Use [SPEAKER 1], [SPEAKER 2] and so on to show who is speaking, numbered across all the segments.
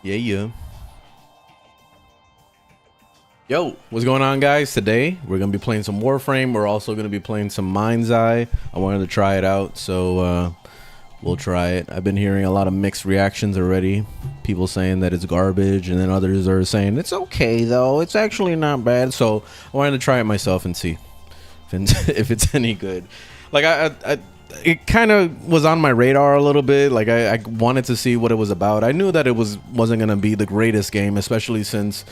[SPEAKER 1] Yeah. Yo, what's going on, guys? Today we're gonna be playing some Warframe. We're also gonna be playing some Mindseye. I wanted to try it out, so we'll try it. I've been hearing a lot of mixed reactions already. People saying that it's garbage, and then others are saying it's okay though. It's actually not bad. So I wanted to try it myself and see if it's any good. Like it kind of was on my radar a little bit. Like I wanted to see what it was about. I knew that it wasn't gonna be the greatest game, especially since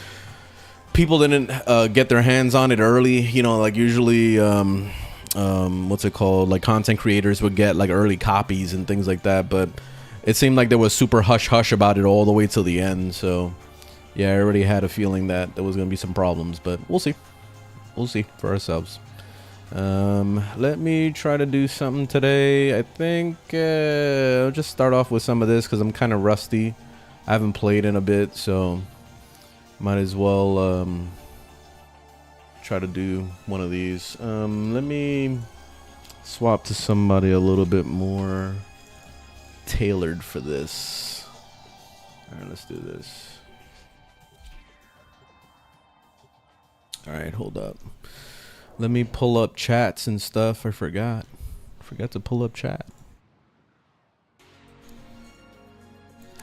[SPEAKER 1] people didn't get their hands on it early. You know, like usually what's it called, like content creators would get like early copies and things like that, but it seemed like there was super hush about it all the way till the end. So yeah, I already had a feeling that there was gonna be some problems, but we'll see for ourselves. Let me try to do something today. I think I'll just start off with some of this because I'm kind of rusty. I haven't played in a bit, so might as well try to do one of these. Let me swap to somebody a little bit more tailored for this. All right, let's do this. All right, hold up. Let me pull up chats and stuff. I forgot to pull up chat.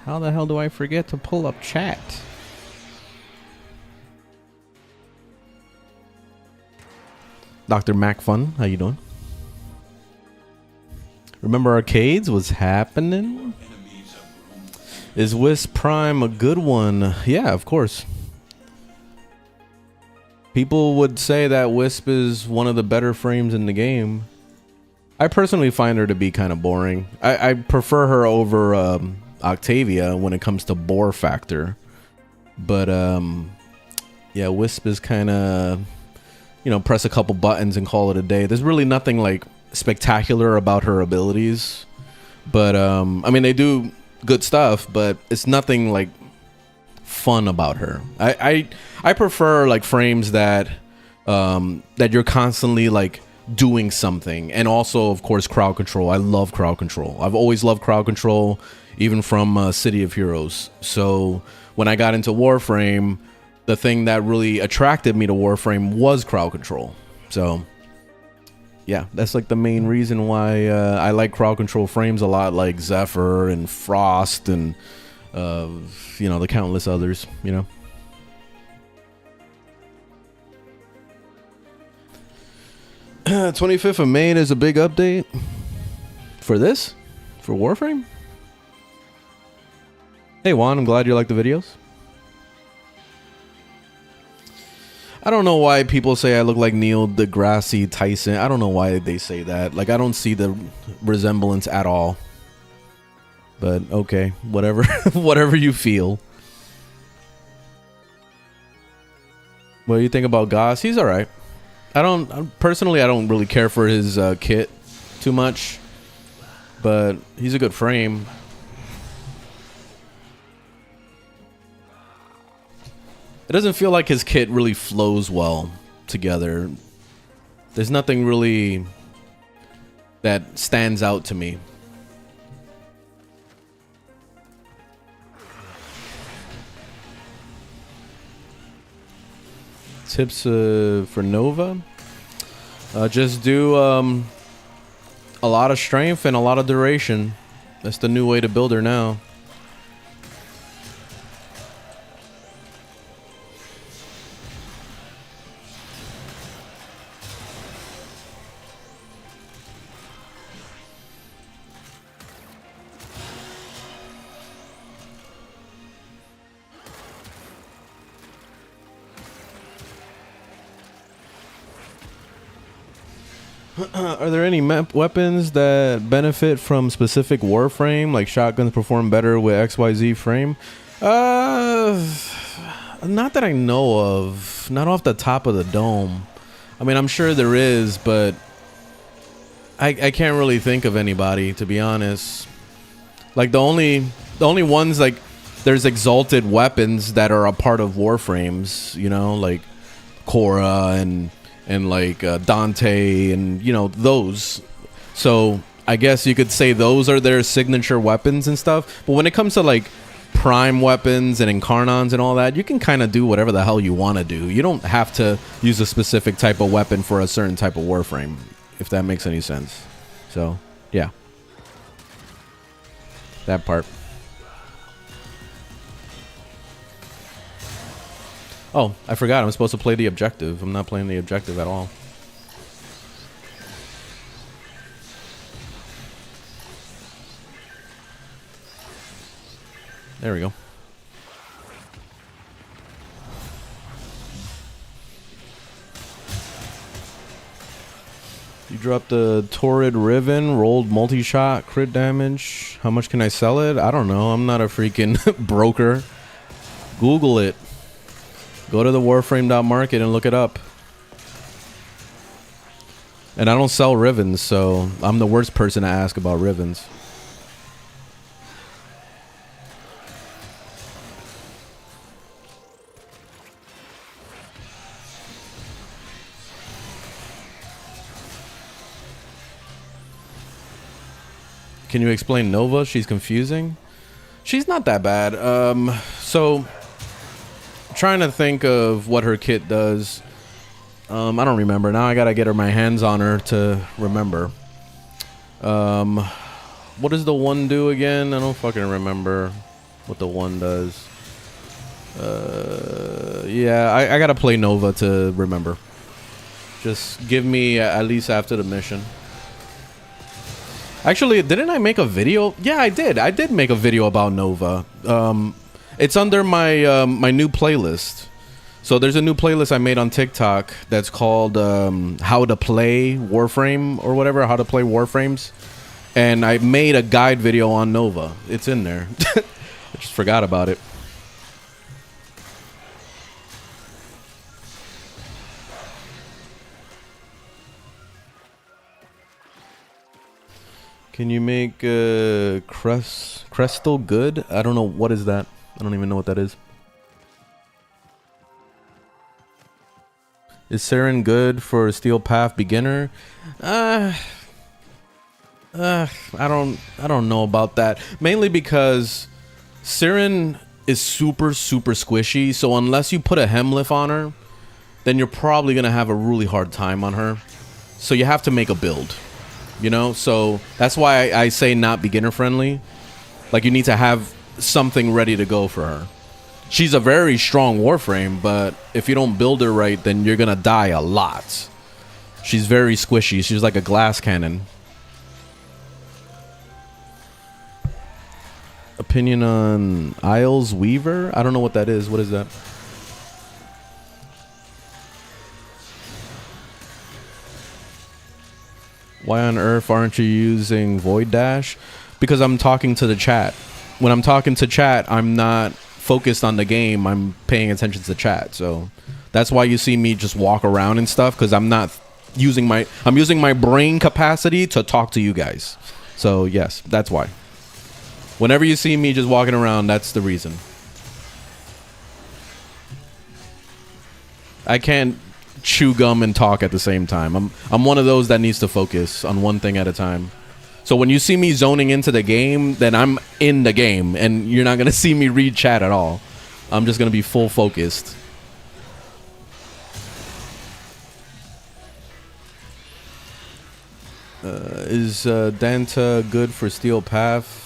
[SPEAKER 1] How the hell do I forget to pull up chat? Dr. Mac Fun, how you doing? Remember arcades? What's happening? Is Wisp Prime a good one? Yeah, of course. People would say that Wisp is one of the better frames in the game. I personally find her to be kind of boring. I prefer her over Octavia when it comes to bore factor. But yeah, Wisp is kind of, you know, press a couple buttons and call it a day. There's really nothing like spectacular about her abilities. But I mean, they do good stuff, but it's nothing like fun about her. I prefer like frames that that you're constantly like doing something, and also of course crowd control. I love crowd control. I've always loved crowd control, even from City of Heroes. So when I got into Warframe, the thing that really attracted me to Warframe was crowd control. So yeah, that's like the main reason why I like crowd control frames a lot, like Zephyr and Frost and you know, the countless others, you know. Uh, 25th of May is a big update for this, for Warframe. Hey Juan, I'm glad you like the videos. I don't know why people say I look like Neil deGrasse Tyson. I don't know why they say that. Like, I don't see the resemblance at all. But okay, whatever, whatever you feel. What do you think about Goss? He's all right. Personally, I don't really care for his kit too much, but he's a good frame. It doesn't feel like his kit really flows well together. There's nothing really that stands out to me. Tips for Nova? Just do a lot of strength and a lot of duration. That's the new way to build her now. Are there any weapons that benefit from specific Warframe, like shotguns perform better with XYZ frame? Not that I know of. Not off the top of the dome. I mean, I'm sure there is, but I can't really think of anybody, to be honest. Like the only ones, like there's exalted weapons that are a part of Warframes, you know, like Cora and like Dante and, you know, those. So I guess you could say those are their signature weapons and stuff. But when it comes to like prime weapons and incarnons and all that, you can kind of do whatever the hell you want to do. You don't have to use a specific type of weapon for a certain type of Warframe, if that makes any sense. So, yeah. That part. Oh, I forgot. I'm supposed to play the objective. I'm not playing the objective at all. There we go. You dropped the Torrid Riven, rolled multi-shot, crit damage. How much can I sell it? I don't know. I'm not a freaking broker. Google it. Go to the Warframe.market and look it up. And I don't sell Rivens, so I'm the worst person to ask about Rivens. Can you explain Nova? She's confusing. She's not that bad. So trying to think of what her kit does. I don't remember. Now I gotta get her my hands on her to remember. What does the one do again? I don't fucking remember what the one does. Yeah, I gotta play Nova to remember. Just give me at least after the mission. Actually, didn't I make a video? Yeah, I did. I did make a video about Nova. It's under my my new playlist. So there's a new playlist I made on TikTok that's called How to Play Warframe or whatever, How to Play Warframes. And I made a guide video on Nova. It's in there. I just forgot about it. Can you make Crystal good? I don't know. What is that? I don't even know what that is. Is Saren good for Steel Path beginner? I don't know about that. Mainly because Saren is super squishy. So unless you put a Hemlift on her, then you're probably gonna have a really hard time on her. So you have to make a build. You know, so that's why I say not beginner friendly. Like, you need to have something ready to go for her. She's a very strong Warframe, but if you don't build her right, then you're gonna die a lot. She's very squishy. She's like a glass cannon. Opinion on Isles Weaver? I don't know what that is. What is that? Why on earth aren't you using Void Dash? Because I'm talking to the chat. When I'm talking to chat, I'm not focused on the game. I'm paying attention to the chat. So that's why you see me just walk around and stuff, because I'm not using I'm using my brain capacity to talk to you guys. So yes, that's why. Whenever you see me just walking around, that's the reason. I can't chew gum and talk at the same time. I'm one of those that needs to focus on one thing at a time. So when you see me zoning into the game, then I'm in the game, and you're not gonna see me read chat at all. I'm just gonna be full focused. Is Danta good for Steel Path?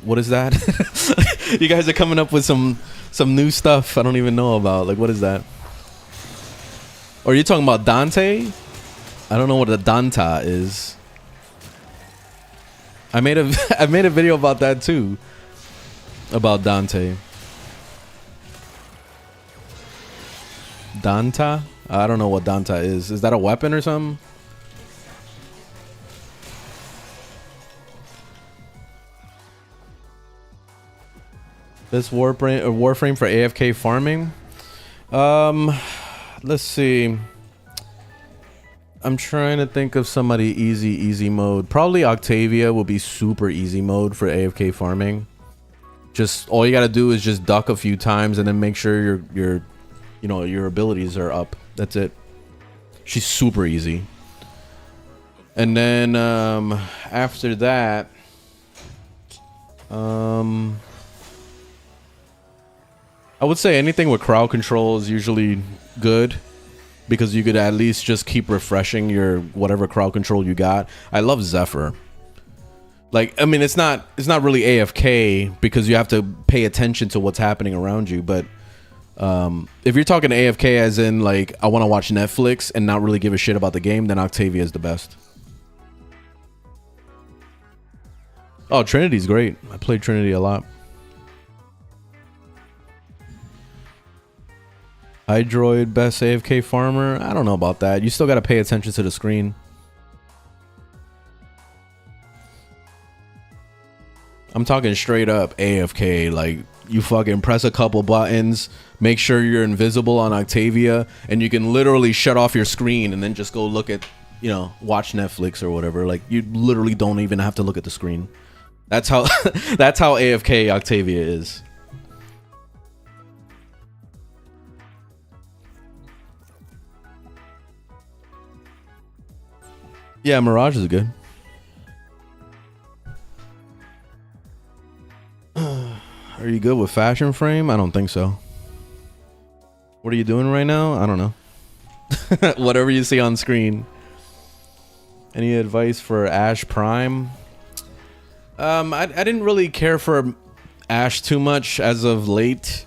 [SPEAKER 1] What is that? You guys are coming up with some new stuff I don't even know about. Like, what is that? Or are you talking about Dante? I don't know what a Danta is. I made a video about that too. About Dante. Danta? I don't know what Danta is. Is that a weapon or something? This Warframe for AFK farming? Let's see. I'm trying to think of somebody easy mode. Probably Octavia will be super easy mode for AFK farming. Just all you gotta do is just duck a few times and then make sure your abilities are up. That's it. She's super easy. And then after that, I would say anything with crowd control is usually good, because you could at least just keep refreshing your whatever crowd control you got. I love Zephyr. Like, I mean, it's not really AFK because you have to pay attention to what's happening around you. But if you're talking AFK as in like I want to watch Netflix and not really give a shit about the game, then Octavia is the best. Oh, Trinity's great. I played Trinity a lot. Hydroid best AFK farmer. I don't know about that. You still got to pay attention to the screen. I'm talking straight up AFK. Like, you fucking press a couple buttons, make sure you're invisible on Octavia, and you can literally shut off your screen and then just go look at, you know, watch Netflix or whatever. Like, you literally don't even have to look at the screen. That's how that's how AFK Octavia is. Yeah, Mirage is good. Are you good with Fashion Frame? I don't think so. What are you doing right now? I don't know. Whatever you see on screen. Any advice for Ash Prime? I didn't really care for Ash too much as of late,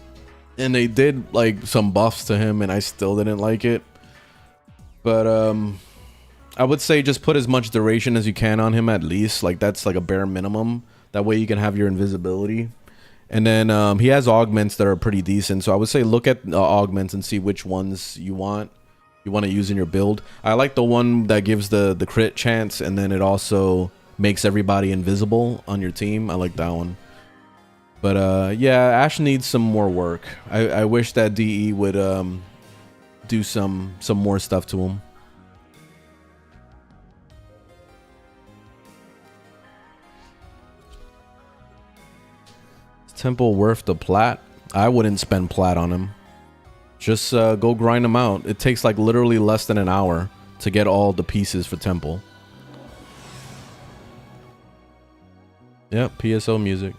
[SPEAKER 1] and they did like some buffs to him, and I still didn't like it. But I would say just put as much duration as you can on him at least. Like, that's like a bare minimum. That way you can have your invisibility. And then he has augments that are pretty decent. So I would say look at augments and see which ones you want to use in your build. I like the one that gives the crit chance, and then it also makes everybody invisible on your team. I like that one. But yeah, Ash needs some more work. I wish that DE would do some more stuff to him. Temple worth the plat? I wouldn't spend plat on him. Just go grind him out. It takes like literally less than an hour to get all the pieces for Temple. Yep, PSO music.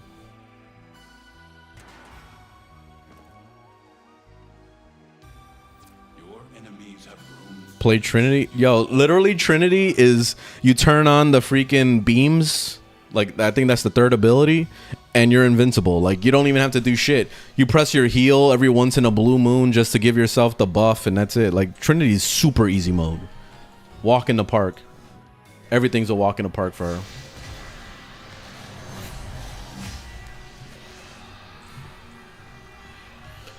[SPEAKER 1] Play Trinity. Yo, literally Trinity is you turn on the freaking beams. Like, I think that's the third ability, and you're invincible. Like, you don't even have to do shit. You press your heal every once in a blue moon just to give yourself the buff, and that's it. Like, Trinity is super easy mode. Walk in the park. Everything's a walk in the park for her.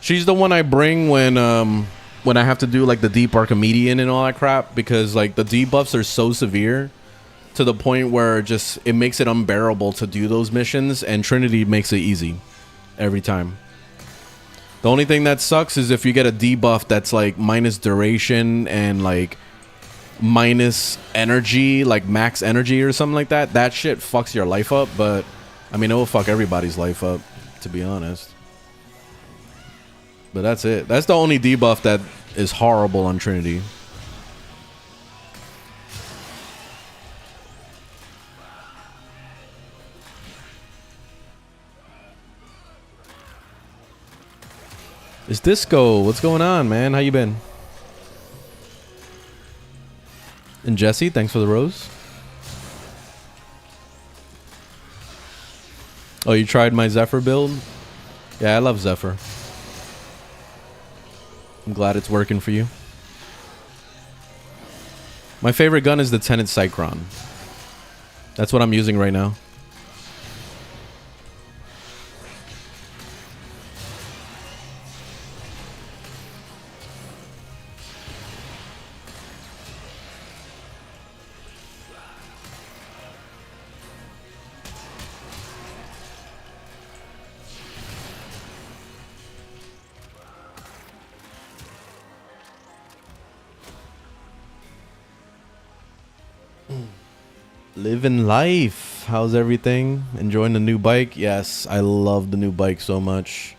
[SPEAKER 1] She's the one I bring when I have to do like the deep Archimedean and all that crap, because like the debuffs are so severe to the point where just it makes it unbearable to do those missions, and Trinity makes it easy every time. The only thing that sucks is if you get a debuff that's like minus duration and like minus energy, like max energy or something like that. That shit fucks your life up, but I mean, it will fuck everybody's life up, to be honest. But that's it. That's the only debuff that is horrible on Trinity. It's Disco. What's going on, man? How you been? And Jesse, thanks for the rose. Oh, you tried my Zephyr build? Yeah, I love Zephyr. I'm glad it's working for you. My favorite gun is the Tenet Cycron. That's what I'm using right now. Living life. How's everything? Enjoying the new bike? Yes, I love the new bike so much.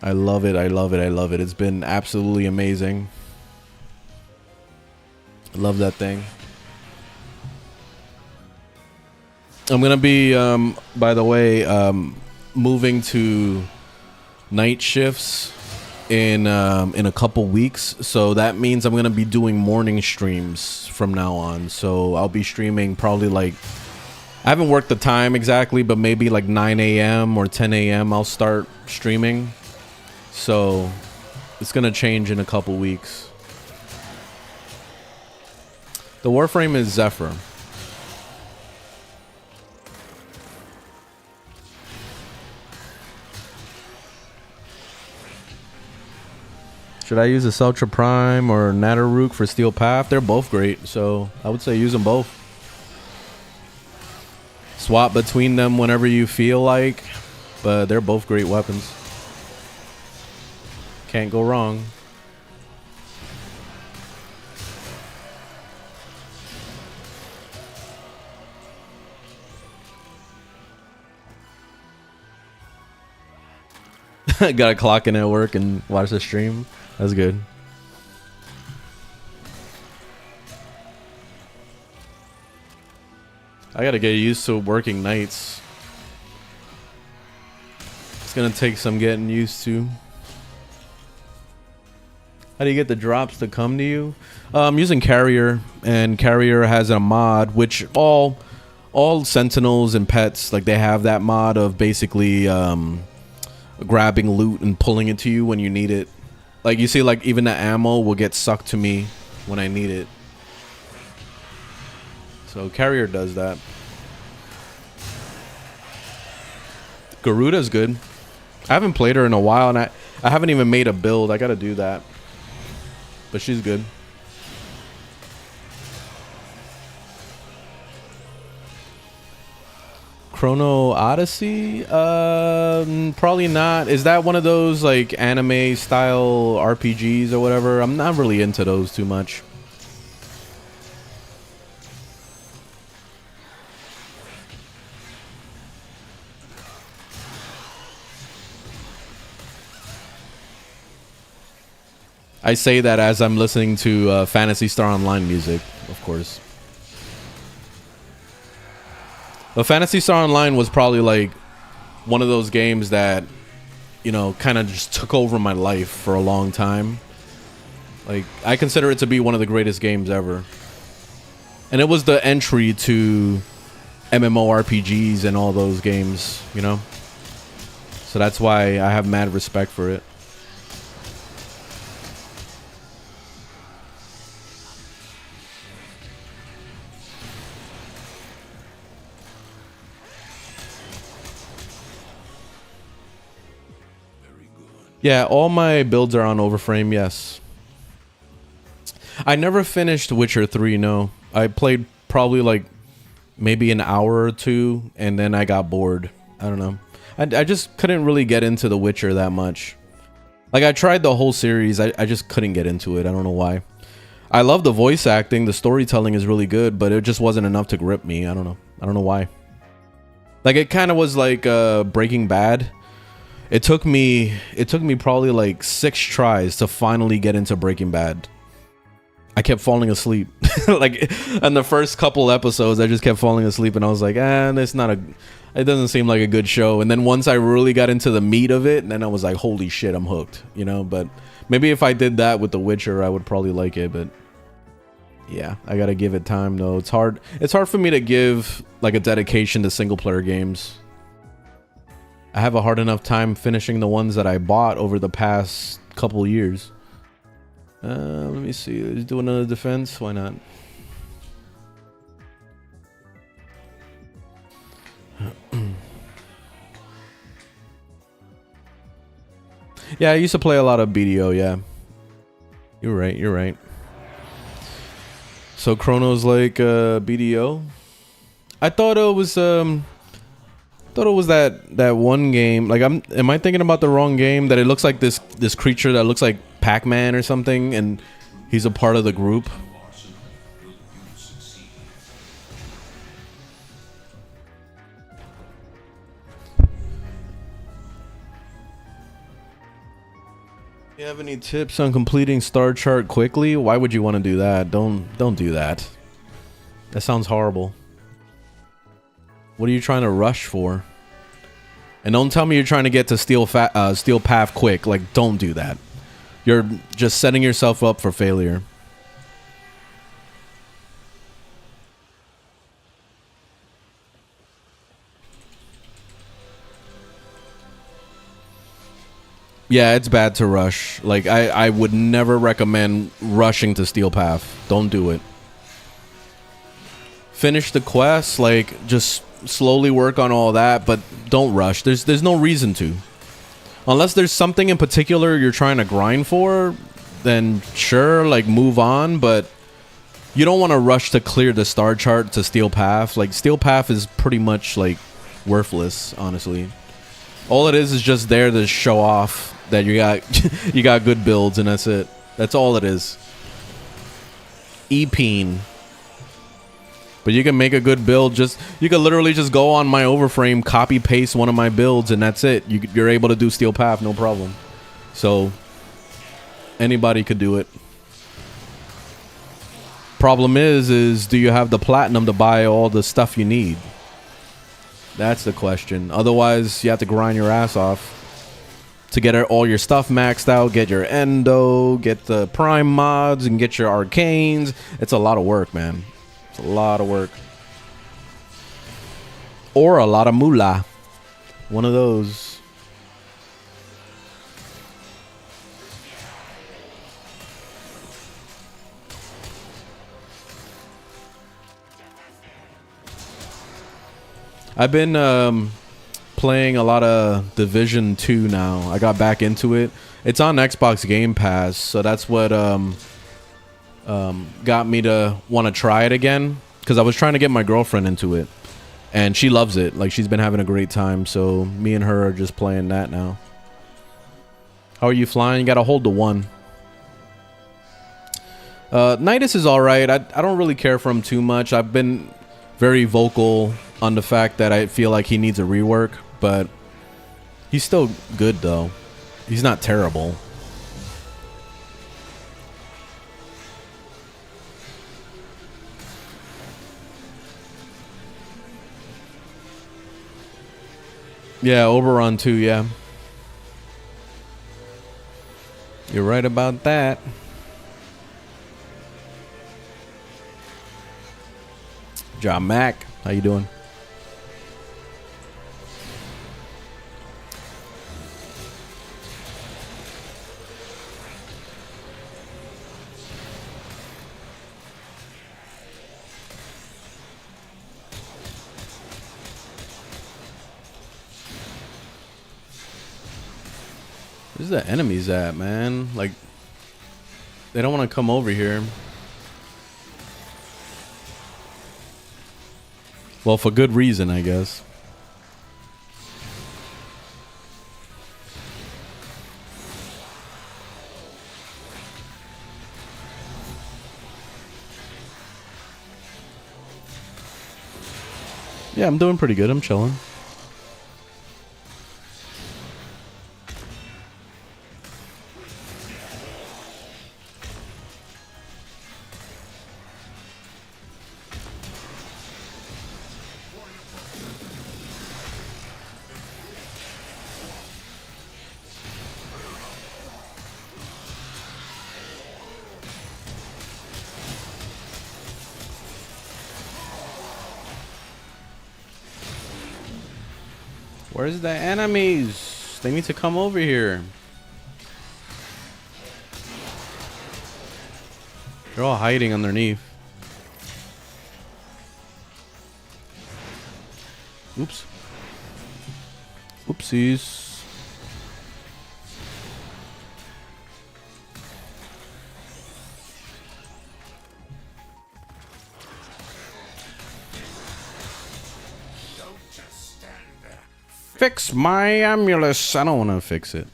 [SPEAKER 1] I love it. I love it. I love it. It's been absolutely amazing. I love that thing. I'm gonna be, by the way, moving to night shifts in a couple weeks, so that means I'm gonna be doing morning streams from now on. So I'll be streaming probably like, I haven't worked the time exactly, but maybe like 9 a.m. or 10 a.m. I'll start streaming. So it's gonna change in a couple weeks. The Warframe is Zephyr. Should I use a Celtra Prime or Natterrook for Steel Path? They're both great, so I would say use them both. Swap between them whenever you feel like, but they're both great weapons. Can't go wrong. Gotta clock in at work and watch the stream. That's good. I gotta get used to working nights. It's gonna take some getting used to. How do you get the drops to come to you? I'm using Carrier, and Carrier has a mod which all Sentinels and pets, like, they have that mod of basically grabbing loot and pulling it to you when you need it. Like, you see, like, even the ammo will get sucked to me when I need it. So Carrier does that. Garuda's good. I haven't played her in a while, and I haven't even made a build. I gotta do that. But she's good. Chrono Odyssey? Probably not. Is that one of those like anime style RPGs or whatever? I'm not really into those too much. I say that as I'm listening to Phantasy Star Online music, of course. But Phantasy Star Online was probably like one of those games that, you know, kind of just took over my life for a long time. Like, I consider it to be one of the greatest games ever. And it was the entry to MMORPGs and all those games, you know? So that's why I have mad respect for it. Yeah, all my builds are on Overframe, yes. I never finished Witcher 3, no. I played probably like maybe an hour or two, and then I got bored. I don't know. I just couldn't really get into The Witcher that much. Like, I tried the whole series. I just couldn't get into it. I don't know why. I love the voice acting. The storytelling is really good, but it just wasn't enough to grip me. I don't know. I don't know why. Like, it kind of was like Breaking Bad. It took me probably like 6 tries to finally get into Breaking Bad. I kept falling asleep. Like, in the first couple episodes, I just kept falling asleep, and I was like, it doesn't seem like a good show. And then once I really got into the meat of it, then I was like, holy shit, I'm hooked, you know? But maybe if I did that with The Witcher, I would probably like it, but yeah, I gotta give it time though. It's hard for me to give like a dedication to single player games. I have a hard enough time finishing the ones that I bought over the past couple years. Let me see. Let's do another defense. Why not? Yeah, I used to play a lot of BDO, yeah. You're right. So Chrono's like BDO? I thought it was that one game. Like, am I thinking about the wrong game? That it looks like this creature that looks like Pac-Man or something, and he's a part of the group. You have any tips on completing Star Chart quickly? Why would you want to do that? Don't do that. That sounds horrible. What are you trying to rush for? And don't tell me you're trying to get to steel path quick. Like, don't do that. You're just setting yourself up for failure. Yeah, it's bad to rush. Like, I would never recommend rushing to steel path. Don't do it. Finish the quest, like, just slowly work on all that, but don't rush. There's no reason to. Unless there's something in particular you're trying to grind for, then sure, like, move on, but you don't want to rush to clear the star chart to steel path. Like, steel path is pretty much, like, worthless, honestly. All it is just there to show off that you got you got good builds, and that's it. That's all it is. EPing. But you can make a good build. You can literally just go on my overframe, copy paste one of my builds, and that's it. You're able to do steel path, no problem. So anybody could do it. Problem is do you have the platinum to buy all the stuff you need? That's the question. Otherwise, you have to grind your ass off to get all your stuff maxed out, get your endo, get the prime mods, and get your arcanes. It's a lot of work, man. It's a lot of work. Or a lot of moolah. One of those. I've been playing a lot of Division 2 now. I got back into it. It's on Xbox Game Pass, so that's what got me to want to try it again, because I was trying to get my girlfriend into it, and she loves it. Like, she's been having a great time, so me and her are just playing that now. How are you flying? You gotta hold the 1. Nidus is alright. I don't really care for him too much. I've been very vocal on the fact that I feel like he needs a rework, but he's still good though. He's not terrible. Yeah, Oberon too, yeah. You're right about that. John Mac, how you doing? Where's the enemies at, man? Like, they don't want to come over here. Well, for good reason, I guess. Yeah, I'm doing pretty good. I'm chilling. Where's the enemies? They need to come over here. They're all hiding underneath. Oops. Oopsies. Fix my amulet. I don't want to fix it.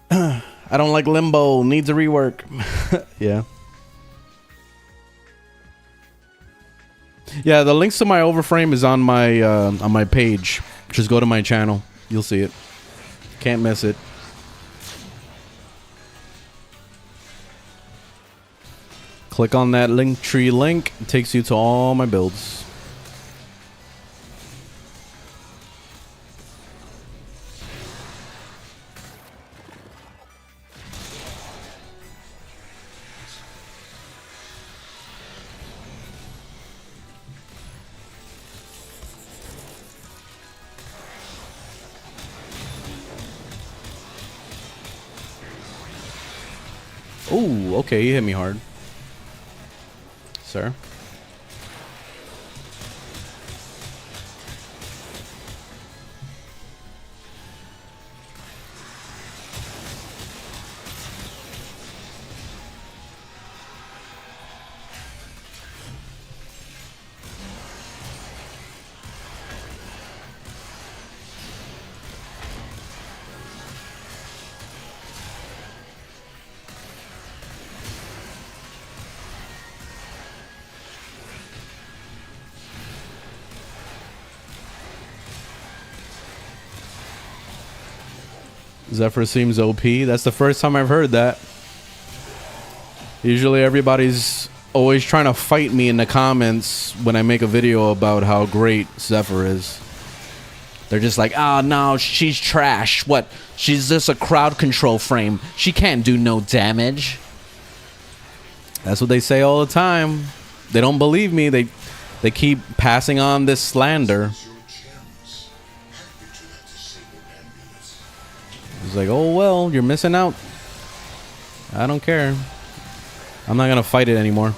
[SPEAKER 1] I don't like limbo. Needs a rework. Yeah. Yeah, the links to my overframe is on my page. Just go to my channel. You'll see it. Can't miss it. Click on that Linktree link. It takes you to all my builds. Oh, okay, you hit me hard, sir. Zephyr seems OP. That's the first time I've heard that. Usually everybody's always trying to fight me in the comments when I make a video about how great Zephyr is. They're just like, oh no, she's trash. What? She's just a crowd control frame. She can't do no damage. That's what they say all the time. They don't believe me. They keep passing on this slander. It's like, oh well, you're missing out. I don't care. I'm not gonna fight it anymore.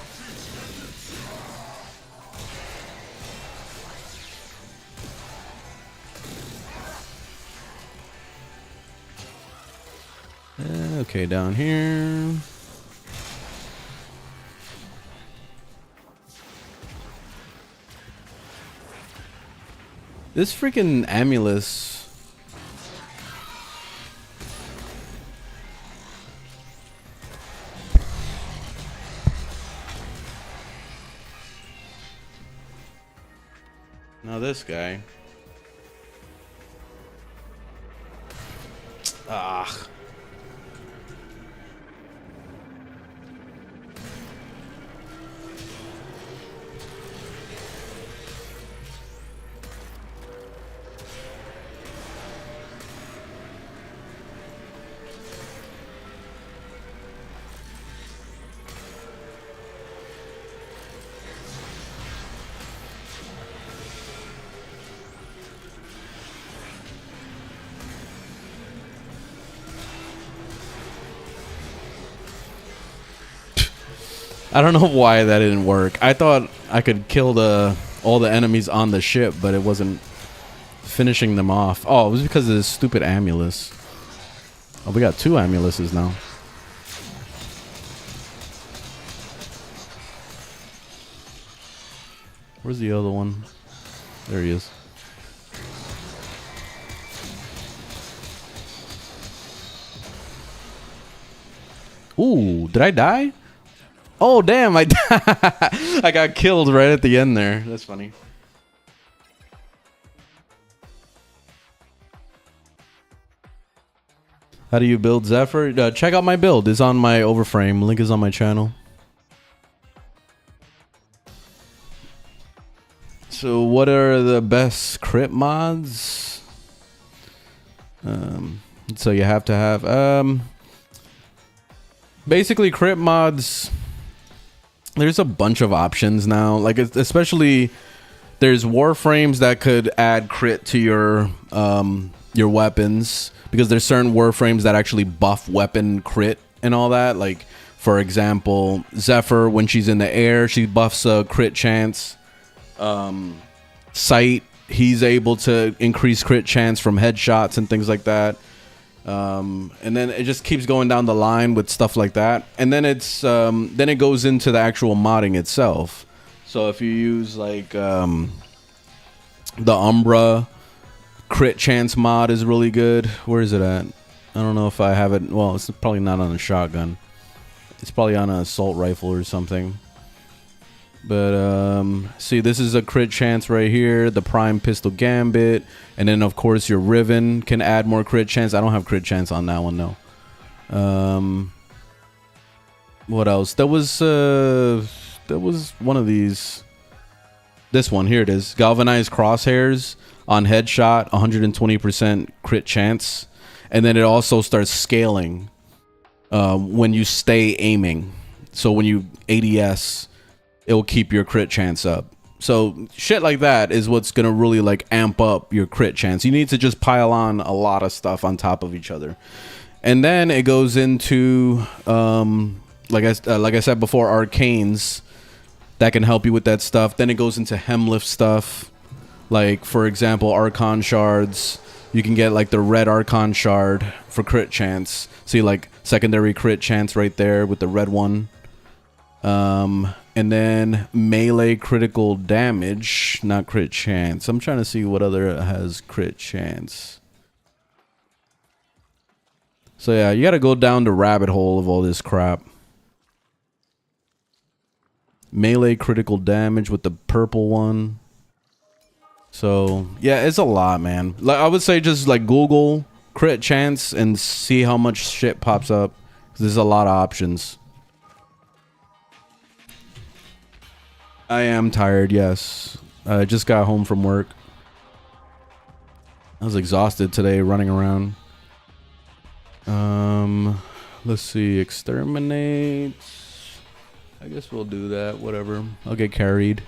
[SPEAKER 1] Okay, down here. This freaking Amulus. Now this guy. Ah. I don't know why that didn't work. I thought I could kill all the enemies on the ship, but it wasn't finishing them off. Oh, it was because of this stupid Amulus. Oh, we got 2 Amuluses now. Where's the other one? There he is. Ooh, did I die? Oh, damn, I I got killed right at the end there. That's funny. How do you build Zephyr? Check out my build. It's on my Overframe. Link is on my channel. So what are the best crit mods? So you have to have... basically, crit mods... There's a bunch of options now, like especially there's Warframes that could add crit to your weapons, because there's certain Warframes that actually buff weapon crit and all that. Like for example, Zephyr, when she's in the air, she buffs a crit chance. Sight, he's able to increase crit chance from headshots and things like that. And then it just keeps going down the line with stuff like that, and then it's then it goes into the actual modding itself. So if you use like the Umbra crit chance mod is really good. Where is it at? I don't know if I have it. Well, it's probably not on a shotgun. It's probably on an assault rifle or something. But see, this is a crit chance right here, the Prime Pistol Gambit, and then of course your Riven can add more crit chance. I don't have crit chance on that one though. What else? There was one of these. This one here, it is. Galvanized Crosshairs on headshot, 120% crit chance, and then it also starts scaling when you stay aiming. So when you ADS, it will keep your crit chance up. So shit like that is what's gonna really like amp up your crit chance. You need to just pile on a lot of stuff on top of each other. And then it goes into like I said before, arcanes that can help you with that stuff. Then it goes into hemlift stuff, like for example archon shards. You can get like the red archon shard for crit chance. See, like secondary crit chance right there with the red one. And then melee critical damage, not crit chance. I'm trying to see what other has crit chance. So yeah, you gotta go down the rabbit hole of all this crap. Melee critical damage with the purple one. So yeah, it's a lot, man. Like I would say just like Google crit chance and see how much shit pops up. 'Cause there's a lot of options. I am tired, yes. I just got home from work. I was exhausted today running around. Let's see, exterminate. I guess we'll do that, whatever. I'll get carried.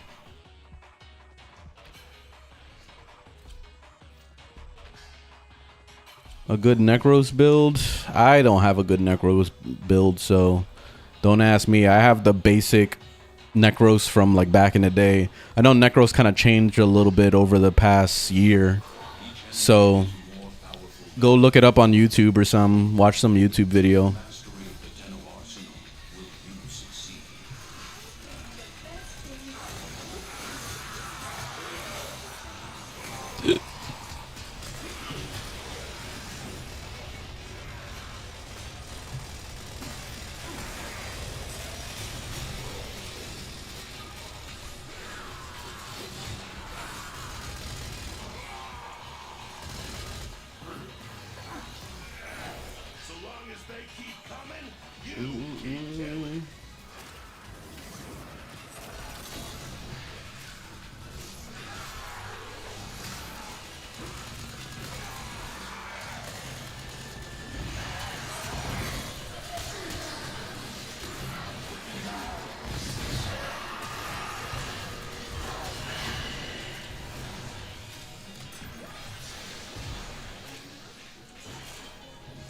[SPEAKER 1] A good Necros build? I don't have a good Necros build, so don't ask me. I have the basic Necros from like back in the day. I know Necros kind of changed a little bit over the past year, so go look it up on YouTube or some. Watch some YouTube video.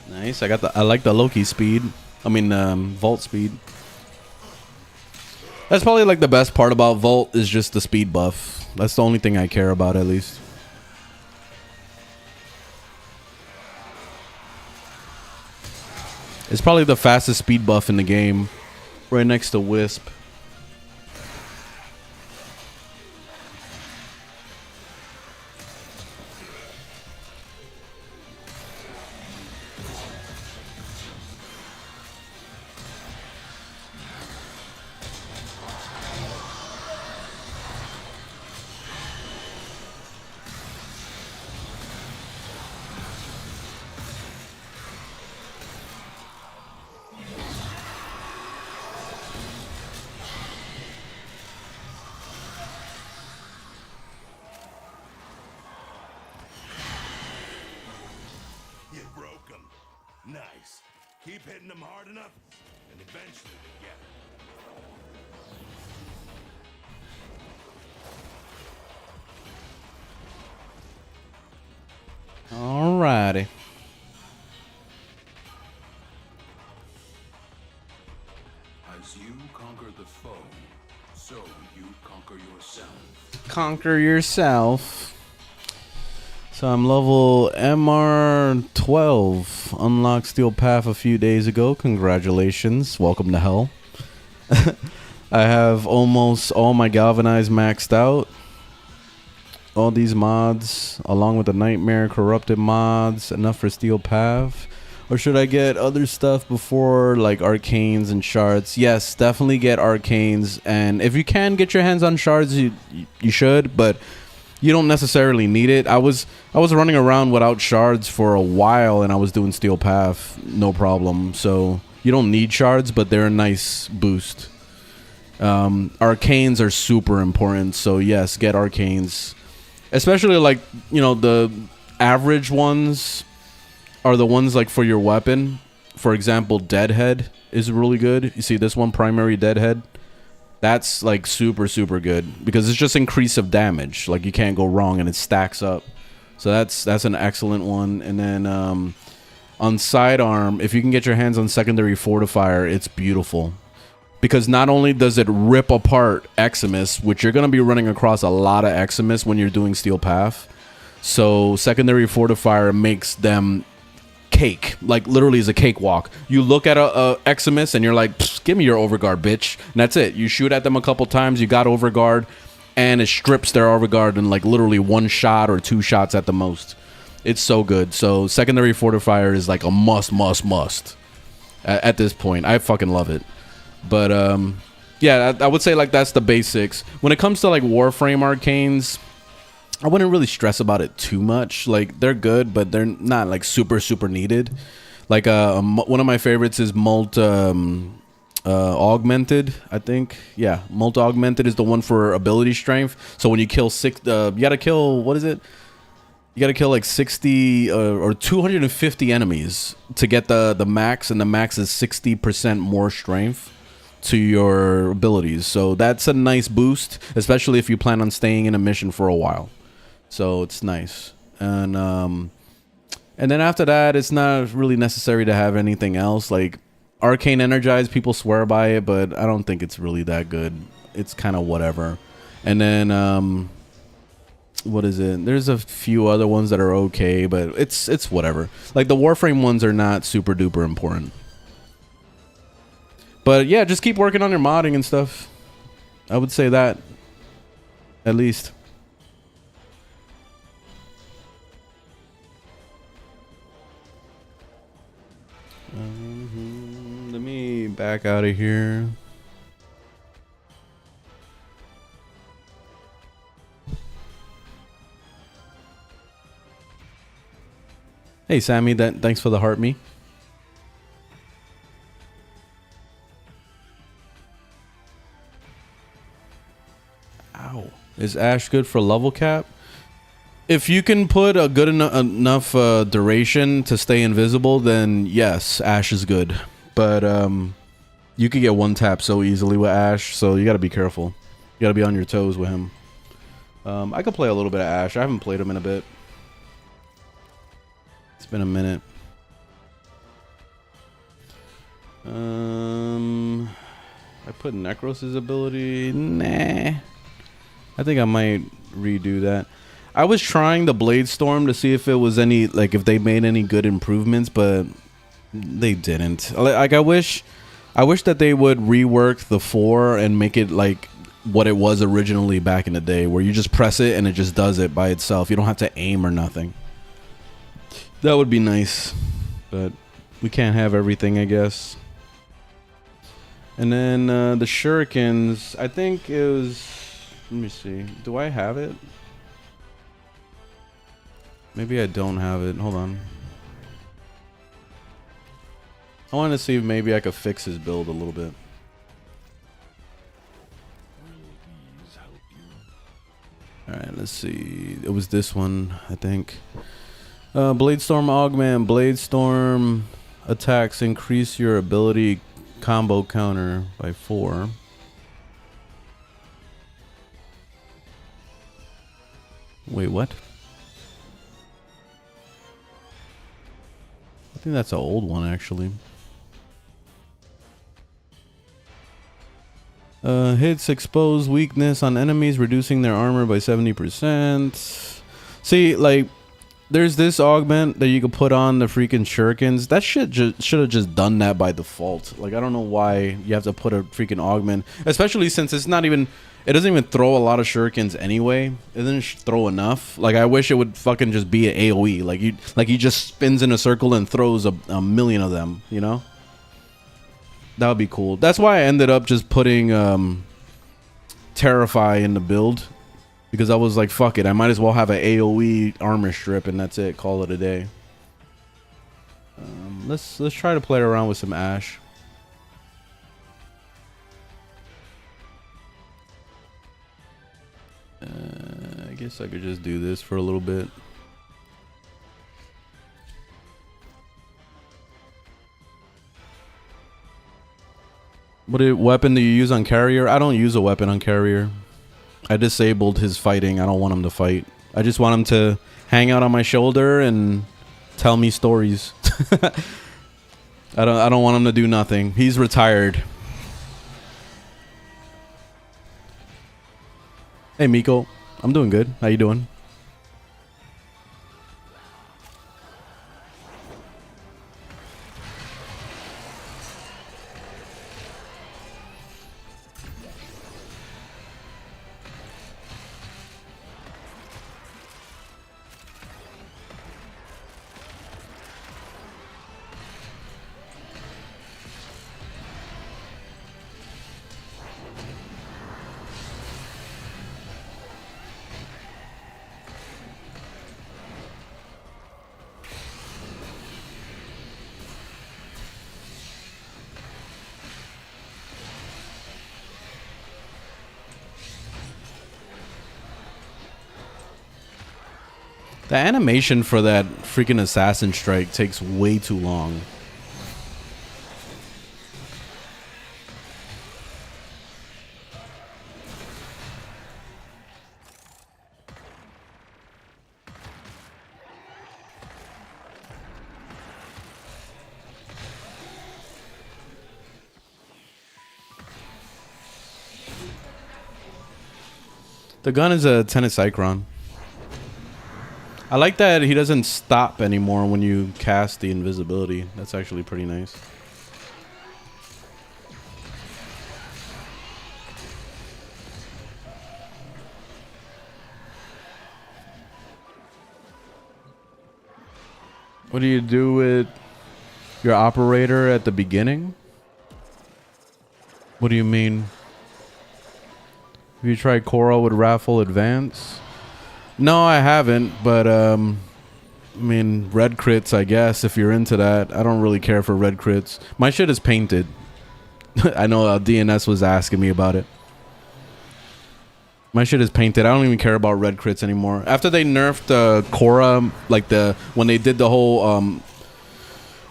[SPEAKER 1] Nice. I like the Loki speed. I mean, Vault speed. That's probably like the best part about Vault is just the speed buff. That's the only thing I care about, at least. It's probably the fastest speed buff in the game, right next to Wisp.
[SPEAKER 2] Nice. Keep hitting them hard enough, and eventually you get it.
[SPEAKER 1] Alrighty.
[SPEAKER 2] As you conquer the foe, so you conquer yourself.
[SPEAKER 1] Conquer yourself. So I'm level MR12. Unlocked Steel Path a few days ago. Congratulations. Welcome to hell. I have almost all my galvanized maxed out. All these mods, along with the Nightmare Corrupted mods, enough for Steel Path. Or should I get other stuff before, like arcanes and shards? Yes, definitely get arcanes. And if you can get your hands on shards, you should, but you don't necessarily need it. I was running around without shards for a while, and I was doing Steel Path, no problem. So you don't need shards, but they're a nice boost. Arcanes are super important, so yes, get arcanes. Especially like, you know, the average ones are the ones like for your weapon. For example, Deadhead is really good. You see this one, Primary Deadhead? That's like super good because it's just increase of damage. Like you can't go wrong, and it stacks up. So that's an excellent one. And then on on sidearm, if you can get your hands on secondary fortifier, it's beautiful. Because not only does it rip apart Eximus, which you're going to be running across a lot of Eximus when you're doing Steel Path. So secondary fortifier makes them cake, like literally is a cakewalk. You look at a Eximus and you're like, give me your overguard, bitch. And that's it. You shoot at them a couple times, you got overguard, and it strips their overguard in like literally 1 shot or 2 shots at the most. It's so good. So secondary fortifier is like a must at this point. I fucking love it. But yeah, I would say like that's the basics. When it comes to like Warframe arcanes, I wouldn't really stress about it too much. Like they're good, but they're not like super needed. Like one of my favorites is Augmented, I think. Yeah, Mult Augmented is the one for ability strength. So when you kill you gotta kill, what is it? You gotta kill like 60 or 250 enemies to get the max, and the max is 60% more strength to your abilities. So that's a nice boost, especially if you plan on staying in a mission for a while. So it's nice. And then after that, it's not really necessary to have anything else. Like Arcane Energize, people swear by it, but I don't think it's really that good. It's kind of whatever. And then what is it? There's a few other ones that are okay, but it's whatever. Like the Warframe ones are not super duper important. But yeah, just keep working on your modding and stuff. I would say that, at least. Let me back out of here. Hey Sammy, thanks for the heart me. Ow. Is Ash good for level cap? If you can put a good enough duration to stay invisible, then yes, Ash is good. But you could get 1 tap so easily with Ash, so you gotta be careful. You gotta be on your toes with him. I could play a little bit of Ash. I haven't played him in a bit. It's been a minute. I put Necros' ability. Nah. I think I might redo that. I was trying the Blade Storm to see if it was any, like, if they made any good improvements, but they didn't. Like, I wish that they would rework the 4 and make it like what it was originally back in the day, where you just press it and it just does it by itself. You don't have to aim or nothing. That would be nice, but we can't have everything, I guess. And then the shurikens, I think it was, let me see, do I have it? Maybe I don't have it. Hold on. I want to see if maybe I could fix his build a little bit. Alright, let's see. It was this one, I think. Blade Storm Augment. Blade Storm attacks increase your ability combo counter by 4. Wait, what? I think that's an old one, actually. Hits expose weakness on enemies, reducing their armor by 70%. See, like, there's this augment that you could put on the freaking shurikens. That shit should have just done that by default. Like, I don't know why you have to put a freaking augment, especially since it's not even, it doesn't even throw a lot of shurikens anyway. It doesn't throw enough. Like, I wish it would fucking just be an AoE. Like he just spins in a circle and throws a million of them, you know? That would be cool. That's why I ended up just putting Terrify in the build, because I was like, fuck it, I might as well have an AoE armor strip and that's it. Call it a day. Let's try to play around with some Ash. I guess I could just do this for a little bit. What weapon do you use on Carrier? I don't use a weapon on Carrier. I disabled his fighting. I don't want him to fight. I just want him to hang out on my shoulder and tell me stories. I don't want him to do nothing. He's retired. Hey Miko, I'm doing good. How you doing? The animation for that freaking assassin strike takes way too long. The gun is a tennis Cycron. I like that he doesn't stop anymore when you cast the invisibility. That's actually pretty nice. What do you do with your operator at the beginning? What do you mean? Have you tried Cora with Raffle Advance? No, I haven't, but I mean, red crits, I guess, if you're into that. I don't really care for red crits. My shit is painted. I know DNS was asking me about it. My shit is painted. I don't even care about red crits anymore. After they nerfed Cora, like when they did the whole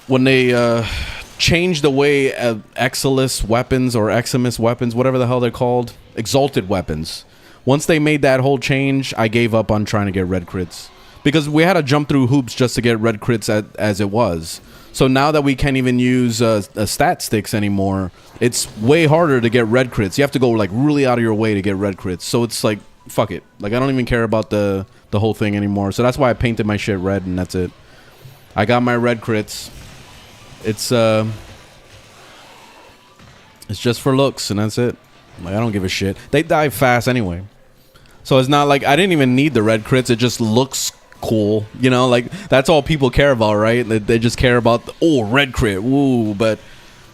[SPEAKER 1] when they changed the way Exilus weapons or Eximus weapons, whatever the hell they're called, exalted weapons. Once they made that whole change, I gave up on trying to get red crits. Because we had to jump through hoops just to get red crits as it was. So now that we can't even use stat sticks anymore, it's way harder to get red crits. You have to go like really out of your way to get red crits. So it's like, fuck it. Like I don't even care about the whole thing anymore. So that's why I painted my shit red and that's it. I got my red crits. It's just for looks and that's it. Like I don't give a shit. They die fast anyway. So it's not like I didn't even need the red crits. It just looks cool. You know, like that's all people care about, right? They just care about, red crit. Woo. But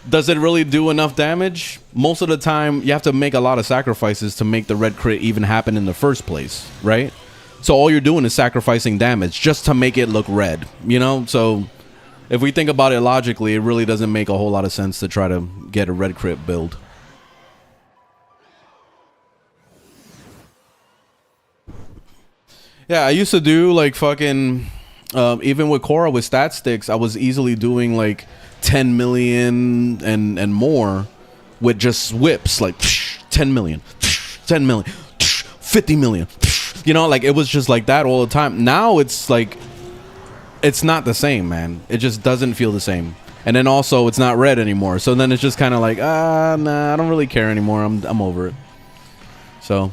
[SPEAKER 1] does it really do enough damage? Most of the time, you have to make a lot of sacrifices to make the red crit even happen in the first place, right? So all you're doing is sacrificing damage just to make it look red, you know? So if we think about it logically, it really doesn't make a whole lot of sense to try to get a red crit build. Yeah, I used to do like fucking, even with Cora with stat sticks, I was easily doing like 10 million and more with just whips, like 10 million, 10 million, 50 million. You know, like it was just like that all the time. Now it's like, it's not the same, man. It just doesn't feel the same. And then also it's not red anymore. So then it's just kind of like, nah, I don't really care anymore. I'm over it. So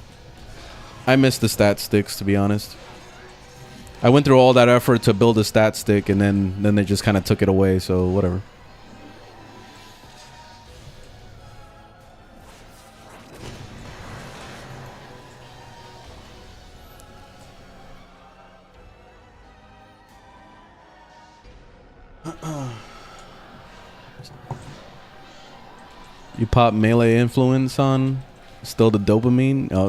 [SPEAKER 1] I miss the stat sticks, to be honest. I went through all that effort to build a stat stick, and then they just kind of took it away, so whatever. You pop melee influence on still the dopamine? Oh,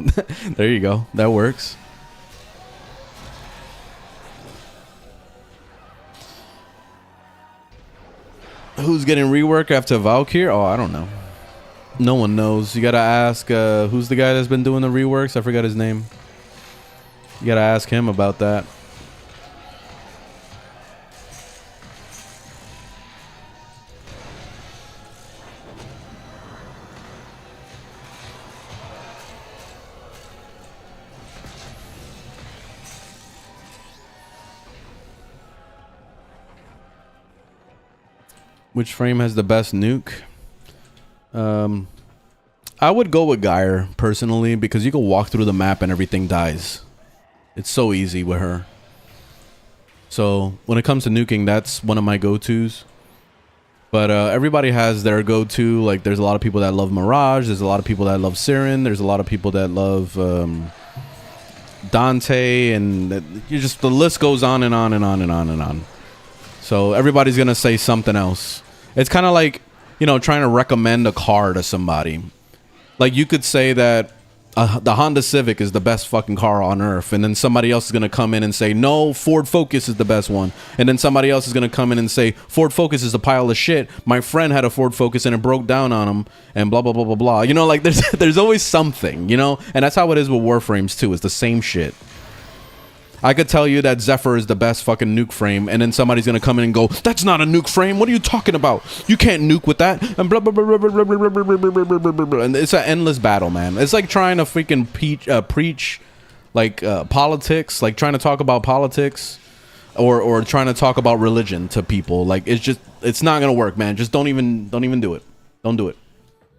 [SPEAKER 1] there you go. That works. Who's getting rework after Valkyr? Oh, I don't know. No one knows. You gotta ask who's the guy that's been doing the reworks? I forgot his name. You gotta ask him about that. Which frame has the best nuke? I would go with Geyer personally because you can walk through the map and everything dies. It's so easy with her. So when it comes to nuking, that's one of my go-tos. But everybody has their go-to. Like there's a lot of people that love Mirage. There's a lot of people that love Siren. There's a lot of people that love Dante, and you just the list goes on and on and on and on and on. So everybody's gonna say something else. It's kind of like, you know, trying to recommend a car to somebody. Like you could say that the Honda Civic is the best fucking car on earth, and then somebody else is gonna come in and say no, Ford Focus is the best one, and then somebody else is gonna come in and say Ford Focus is a pile of shit. My friend had a Ford Focus and it broke down on him, and blah blah blah blah blah. You know, like there's always something, you know, and that's how it is with Warframes too. It's the same shit. I could tell you that Zephyr is the best fucking nuke frame, and then somebody's gonna come in and go, that's not a nuke frame. What are you talking about? You can't nuke with that. And blah blah blah blah blah blah blah blah blah blah blah blah. And it's an endless battle, man. It's like trying to freaking preach like politics, like trying to talk about politics, or trying to talk about religion to people. Like it's not gonna work, man. Just don't even do it. Don't do it.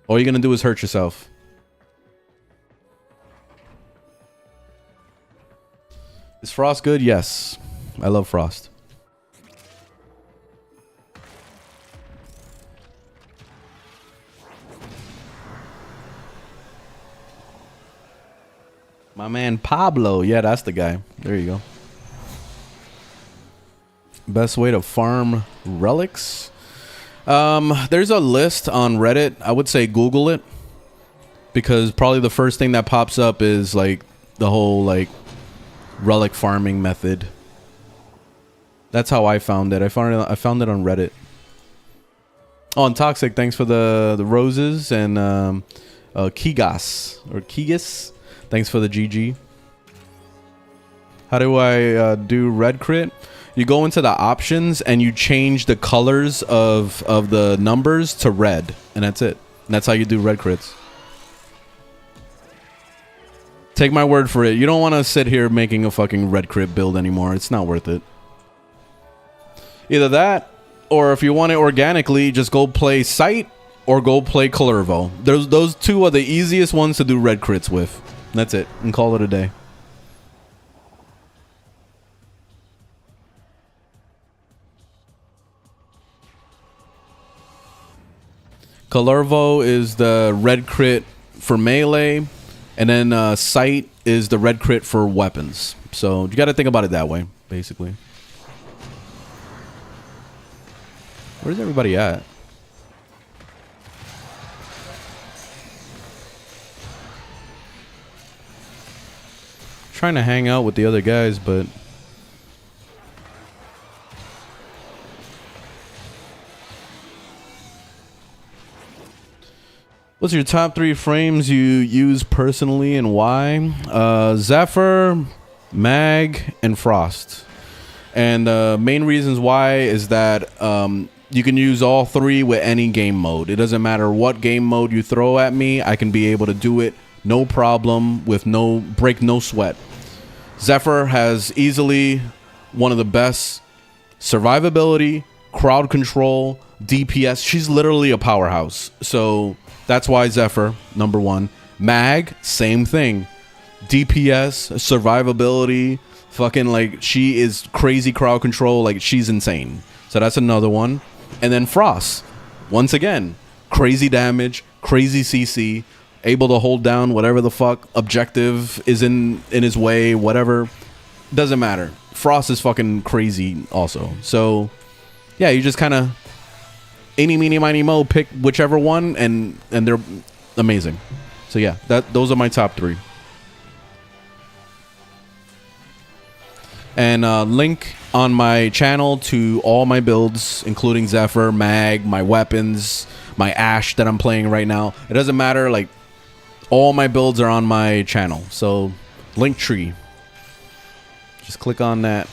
[SPEAKER 1] All you're gonna do is hurt yourself. Is Frost good? Yes. I love Frost. My man Pablo. Yeah, that's the guy. There you go. Best way to farm relics? There's a list on Reddit. I would say Google it, because probably the first thing that pops up is like the whole like relic farming method. That's how I found it. I found it on Reddit. Oh, and Toxic, thanks for the roses, and Kigas, thanks for the GG. How do I do red crit? You go into the options and you change the colors of the numbers to red, and that's it. And that's how you do red crits. Take my word for it. You don't want to sit here making a fucking red crit build anymore. It's not worth it. Either that, or if you want it organically, just go play Sight or go play Colorvo. Those two are the easiest ones to do red crits with. That's it. And call it a day. Colorvo is the red crit for melee. And then Sight is the red crit for weapons. So you got to think about it that way, basically. Where's everybody at? Trying to hang out with the other guys, but what's your top 3 frames you use personally and why? Zephyr, Mag, and Frost. And main reasons why is that you can use all 3 with any game mode. It doesn't matter what game mode you throw at me, I can be able to do it no problem with no sweat. Zephyr has easily one of the best survivability, crowd control, DPS. She's literally a powerhouse. So that's why Zephyr, number 1. Mag, same thing. DPS, survivability, fucking like she is crazy crowd control. Like she's insane. So that's another one. And then Frost, once again, crazy damage, crazy CC, able to hold down whatever the fuck objective is in his way, whatever. Doesn't matter. Frost is fucking crazy also. So yeah, you just kind of eeny, meeny, miny, mo, pick whichever one, and they're amazing. So yeah, those are my top 3. And link on my channel to all my builds, including Zephyr, Mag, my weapons, my Ash that I'm playing right now. It doesn't matter, like all my builds are on my channel. So Linktree, just click on that.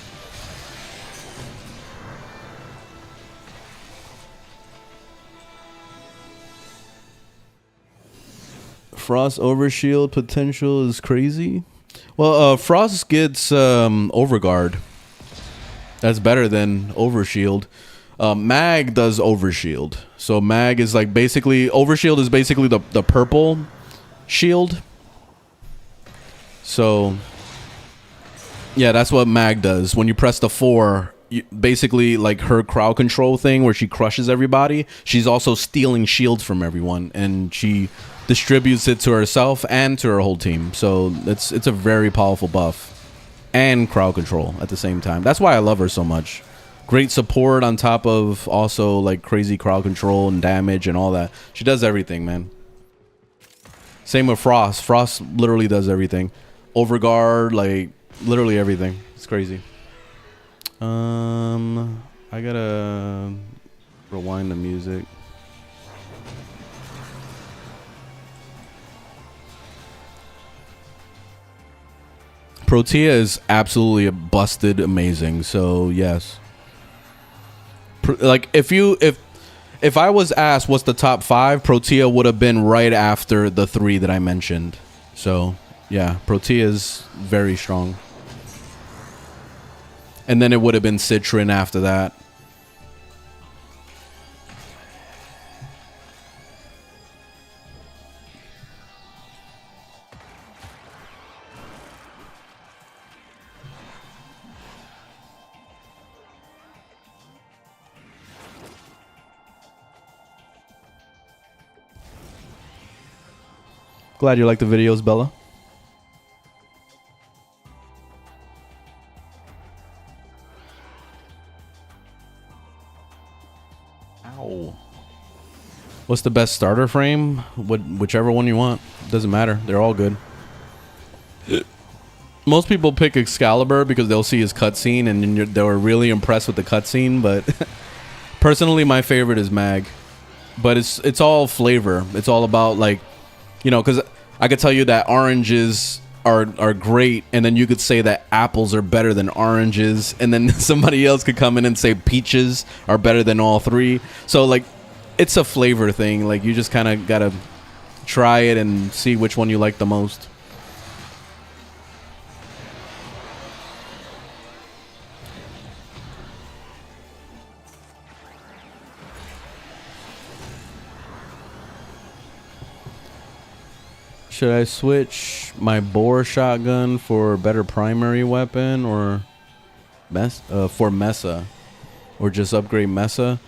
[SPEAKER 1] Frost overshield potential is crazy. Well, Frost gets overguard. That's better than overshield. Mag does overshield. So mag is like basically overshield is basically the purple shield. So yeah, that's what mag does. When you press the 4, basically like her crowd control thing where she crushes everybody, she's also stealing shields from everyone, and she distributes it to herself and to her whole team. So it's a very powerful buff and crowd control at the same time. That's why I love her so much. Great support on top of also like crazy crowd control and damage and all that. She does everything, man. Same with Frost. Frost literally does everything. Overguard, like literally everything. It's crazy. I gotta rewind the music. Protea is absolutely busted amazing. So yes, like if I was asked what's the top 5, Protea would have been right after the 3 that I mentioned. So yeah, Protea is very strong. And then it would have been Citrin after that. Glad you like the videos, Bella. Ow. What's the best starter frame? Whichever one you want. Doesn't matter. They're all good. Most people pick Excalibur because they'll see his cutscene and they were really impressed with the cutscene. But personally, my favorite is Mag. But it's all flavor. It's all about like, you know, because I could tell you that oranges are great, and then you could say that apples are better than oranges, and then somebody else could come in and say peaches are better than all 3. So like, it's a flavor thing. Like you just kind of gotta try it and see which one you like the most. Should I switch my bore shotgun for better primary weapon or for Mesa, or just upgrade Mesa?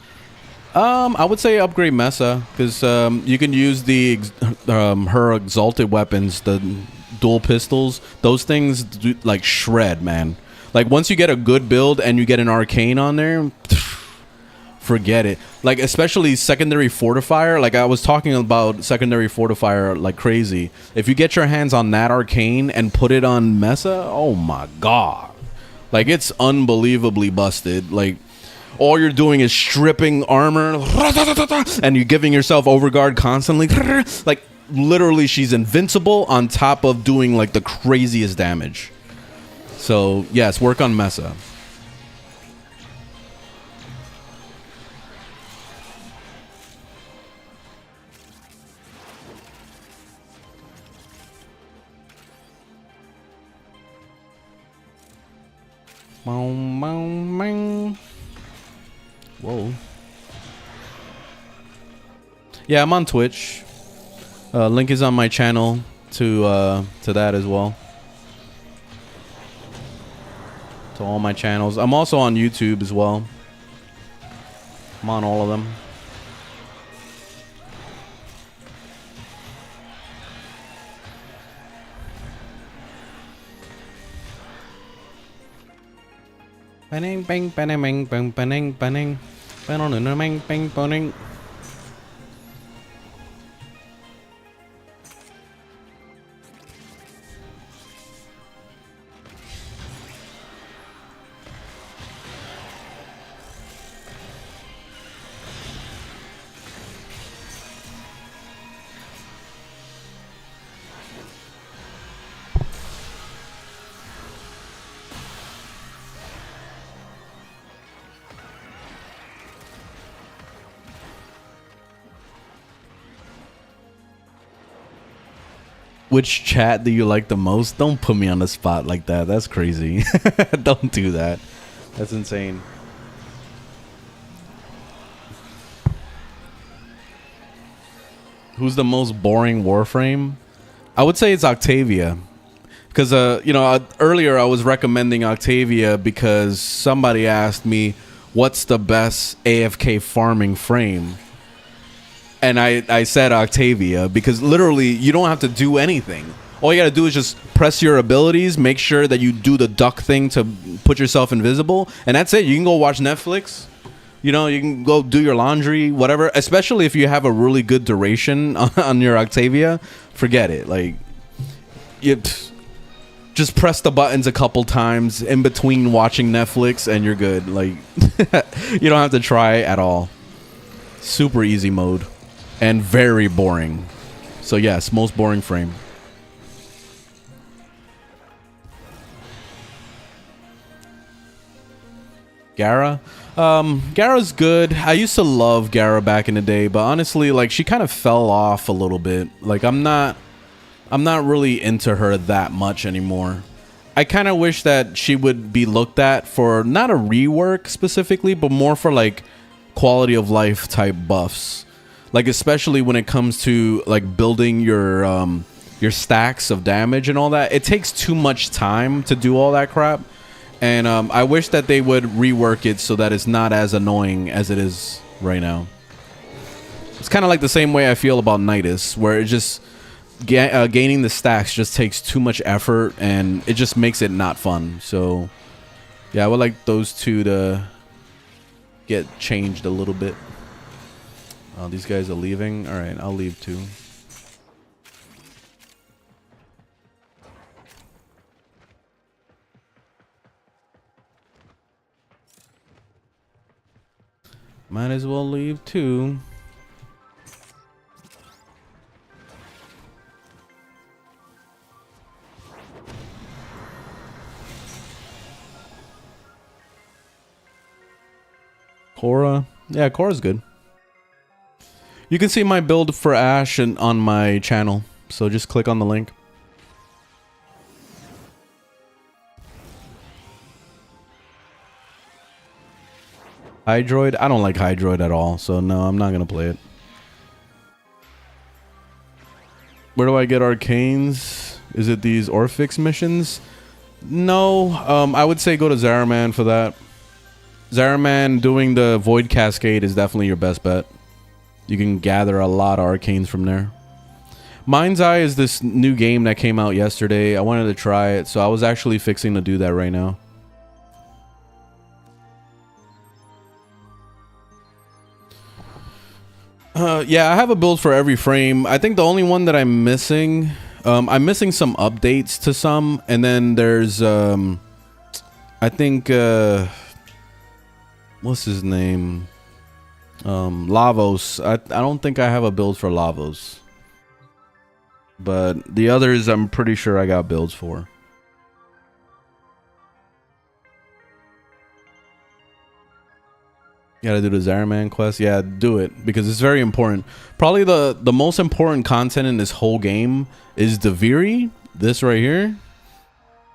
[SPEAKER 1] I would say upgrade Mesa because you can use the her exalted weapons, the dual pistols. Those things do, like shred, man. Like once you get a good build and you get an arcane on there, forget it. Like especially secondary fortifier. Like I was talking about secondary fortifier like crazy. If you get your hands on that arcane and put it on Mesa, oh my god, like it's unbelievably busted. Like all you're doing is stripping armor and you're giving yourself overguard constantly. Like literally she's invincible on top of doing like the craziest damage. So yes, work on Mesa. Whoa. Yeah, I'm on Twitch. Link is on my channel to that as well. To all my channels. I'm also on YouTube as well. I'm on all of them. Bang bang bang bang bang bang bang bang bang bang. Which chat do you like the most? Don't put me on the spot like that. That's crazy. Don't do that. That's insane. Who's the most boring Warframe? I would say it's Octavia. Because, you know, earlier I was recommending Octavia because somebody asked me, what's the best AFK farming frame? And I said Octavia because literally you don't have to do anything. All you got to do is just press your abilities, make sure that you do the duck thing to put yourself invisible, and that's it. You can go watch Netflix. You know, you can go do your laundry, whatever. Especially if you have a really good duration on your Octavia, forget it. Like, you just press the buttons a couple times in between watching Netflix, and you're good. Like, you don't have to try at all. Super easy mode, and very boring. So yes, most boring frame. Gara? Gara's good. I used to love Gara back in the day, but honestly, like, she kind of fell off a little bit. Like, I'm not really into her that much anymore. I kind of wish that she would be looked at for not a rework specifically, but more for like quality of life type buffs. Like, especially when it comes to like building your stacks of damage and all that. It takes too much time to do all that crap. And I wish that they would rework it so that it's not as annoying as it is right now. It's kind of like the same way I feel about Nidus, where it just gaining the stacks just takes too much effort and it just makes it not fun. So yeah, I would like those two to get changed a little bit. Oh, these guys are leaving. All right, I'll leave too. Might as well leave too. Cora. Yeah, Cora's good. You can see my build for Ashe on my channel, so just click on the link. Hydroid? I don't like Hydroid at all, so no, I'm not gonna play it. Where do I get arcanes? Is it these Orphix missions? No, I would say go to Zaraman for that. Zaraman doing the Void Cascade is definitely your best bet. You can gather a lot of arcanes from there. Mindseye is this new game that came out yesterday. I wanted to try it, so I was actually fixing to do that right now. Yeah, I have a build for every frame. I think the only one that I'm missing some updates to some, and then there's I think what's his name? Lavos. I don't think I have a build for Lavos. But the others I'm pretty sure I got builds for. You gotta do the Zaraman quest. Yeah, do it because it's very important. Probably the most important content in this whole game is Deviri, this right here,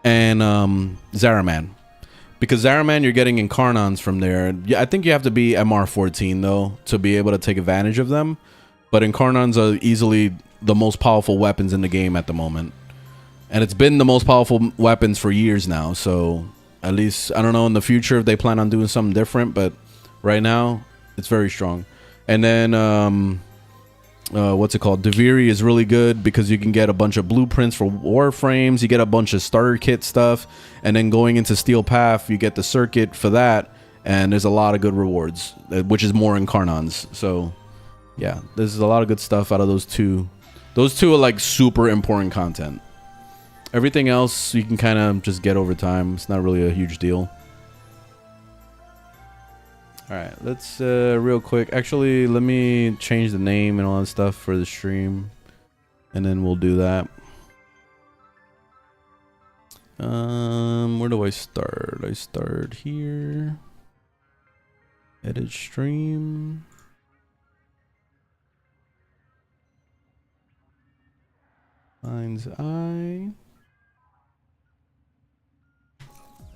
[SPEAKER 1] and Zaraman. Because Zaraman, you're getting Incarnons from there. Yeah, I think you have to be MR14 though to be able to take advantage of them. But Incarnons are easily the most powerful weapons in the game at the moment, and it's been the most powerful weapons for years now. So at least I don't know in the future if they plan on doing something different, but right now, it's very strong. And then, what's it called? Deviri is really good because you can get a bunch of blueprints for Warframes. You get a bunch of starter kit stuff. And then going into Steel Path, you get the circuit for that. And there's a lot of good rewards, which is more Incarnons. So, yeah, there's a lot of good stuff out of those two. Those two are like super important content. Everything else, you can kind of just get over time. It's not really a huge deal. Alright, let's real quick. Actually, let me change the name and all that stuff for the stream. And then we'll do that. Where do I start? I start here. Edit stream. Mindseye.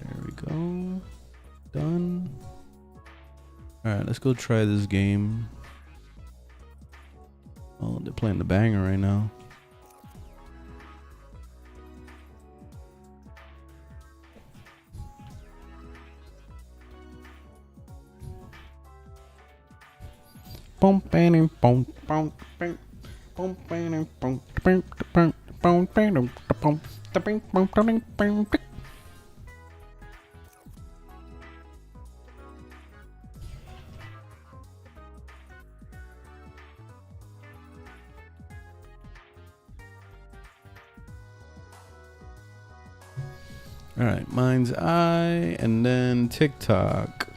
[SPEAKER 1] There we go. Done. Alright, let's go try this game. Oh, they're playing the banger right now. All right, Mindseye and then TikTok.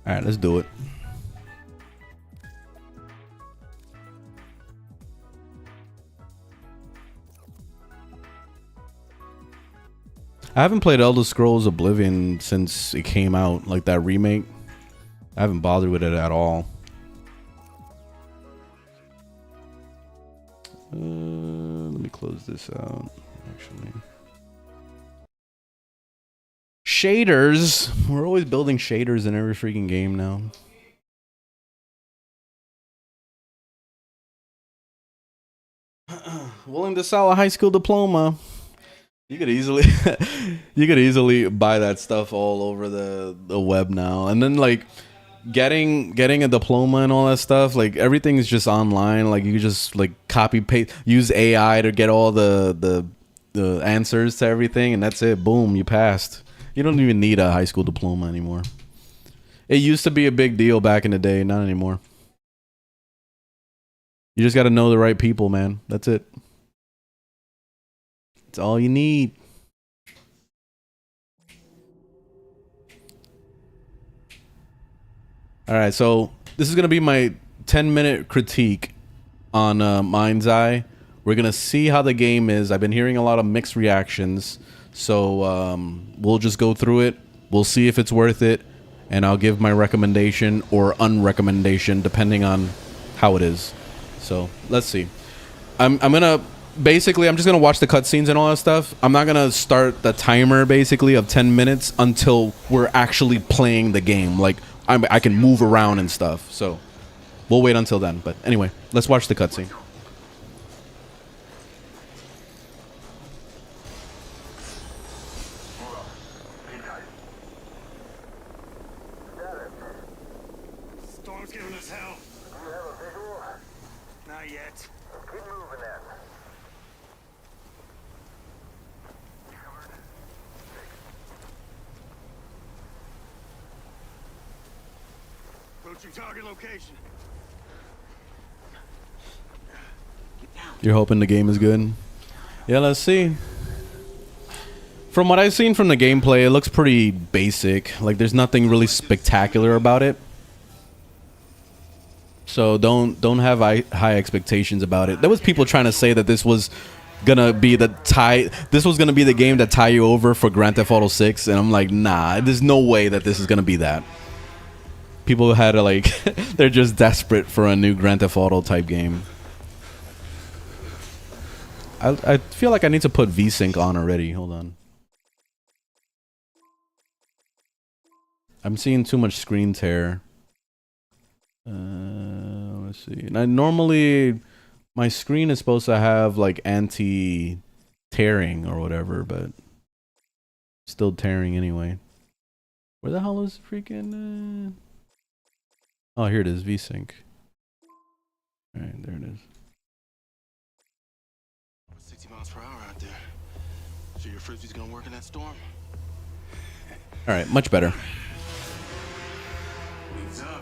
[SPEAKER 1] All right, let's do it. I haven't played Elder Scrolls Oblivion since it came out, like that remake. I haven't bothered with it at all. Let me close this out, actually. Shaders. We're always building shaders in every freaking game now. Willing to sell a high school diploma. You could easily you could easily buy that stuff all over the web now. And then like getting a diploma and all that stuff, like everything is just online. Like you just like copy paste, use AI to get all the answers to everything, and that's it. Boom, you passed. You don't even need a high school diploma anymore. It used to be a big deal back in the day, not anymore. You just got to know the right people, man. That's it. It's all you need. All right, so this is going to be my 10-minute critique on Mindseye. We're going to see how the game is. I've been hearing a lot of mixed reactions, so we'll just go through it. We'll see if it's worth it, and I'll give my recommendation or unrecommendation depending on how it is. So let's see. I'm gonna basically I'm just gonna watch the cutscenes and all that stuff. I'm not gonna start the timer basically of 10 minutes until we're actually playing the game. Like I can move around and stuff. So we'll wait until then. But anyway, let's watch the cutscene.
[SPEAKER 3] Storm's giving us hell.
[SPEAKER 4] Do you have a visual?
[SPEAKER 3] Not yet.
[SPEAKER 4] Keep moving then.
[SPEAKER 3] Approaching target location.
[SPEAKER 1] You're hoping the game is good? Yeah, let's see. From what I've seen from the gameplay, it looks pretty basic. Like there's nothing really spectacular about it. So don't have high expectations about it. There was people trying to say that this was gonna be the game that tie you over for Grand Theft Auto 6, and I'm like, nah, there's no way that this is gonna be that. People had to like they're just desperate for a new Grand Theft Auto type game. I feel like I need to put VSync on already. Hold on. I'm seeing too much screen tear. Let's see. Now, normally, my screen is supposed to have like anti-tearing or whatever, but still tearing anyway. Where the hell is freaking? Oh, here it is. VSync. All right, there it is.
[SPEAKER 3] 60 miles per hour out there. So your frisbee's gonna work in that storm?
[SPEAKER 1] All right, much better.
[SPEAKER 3] Wings up.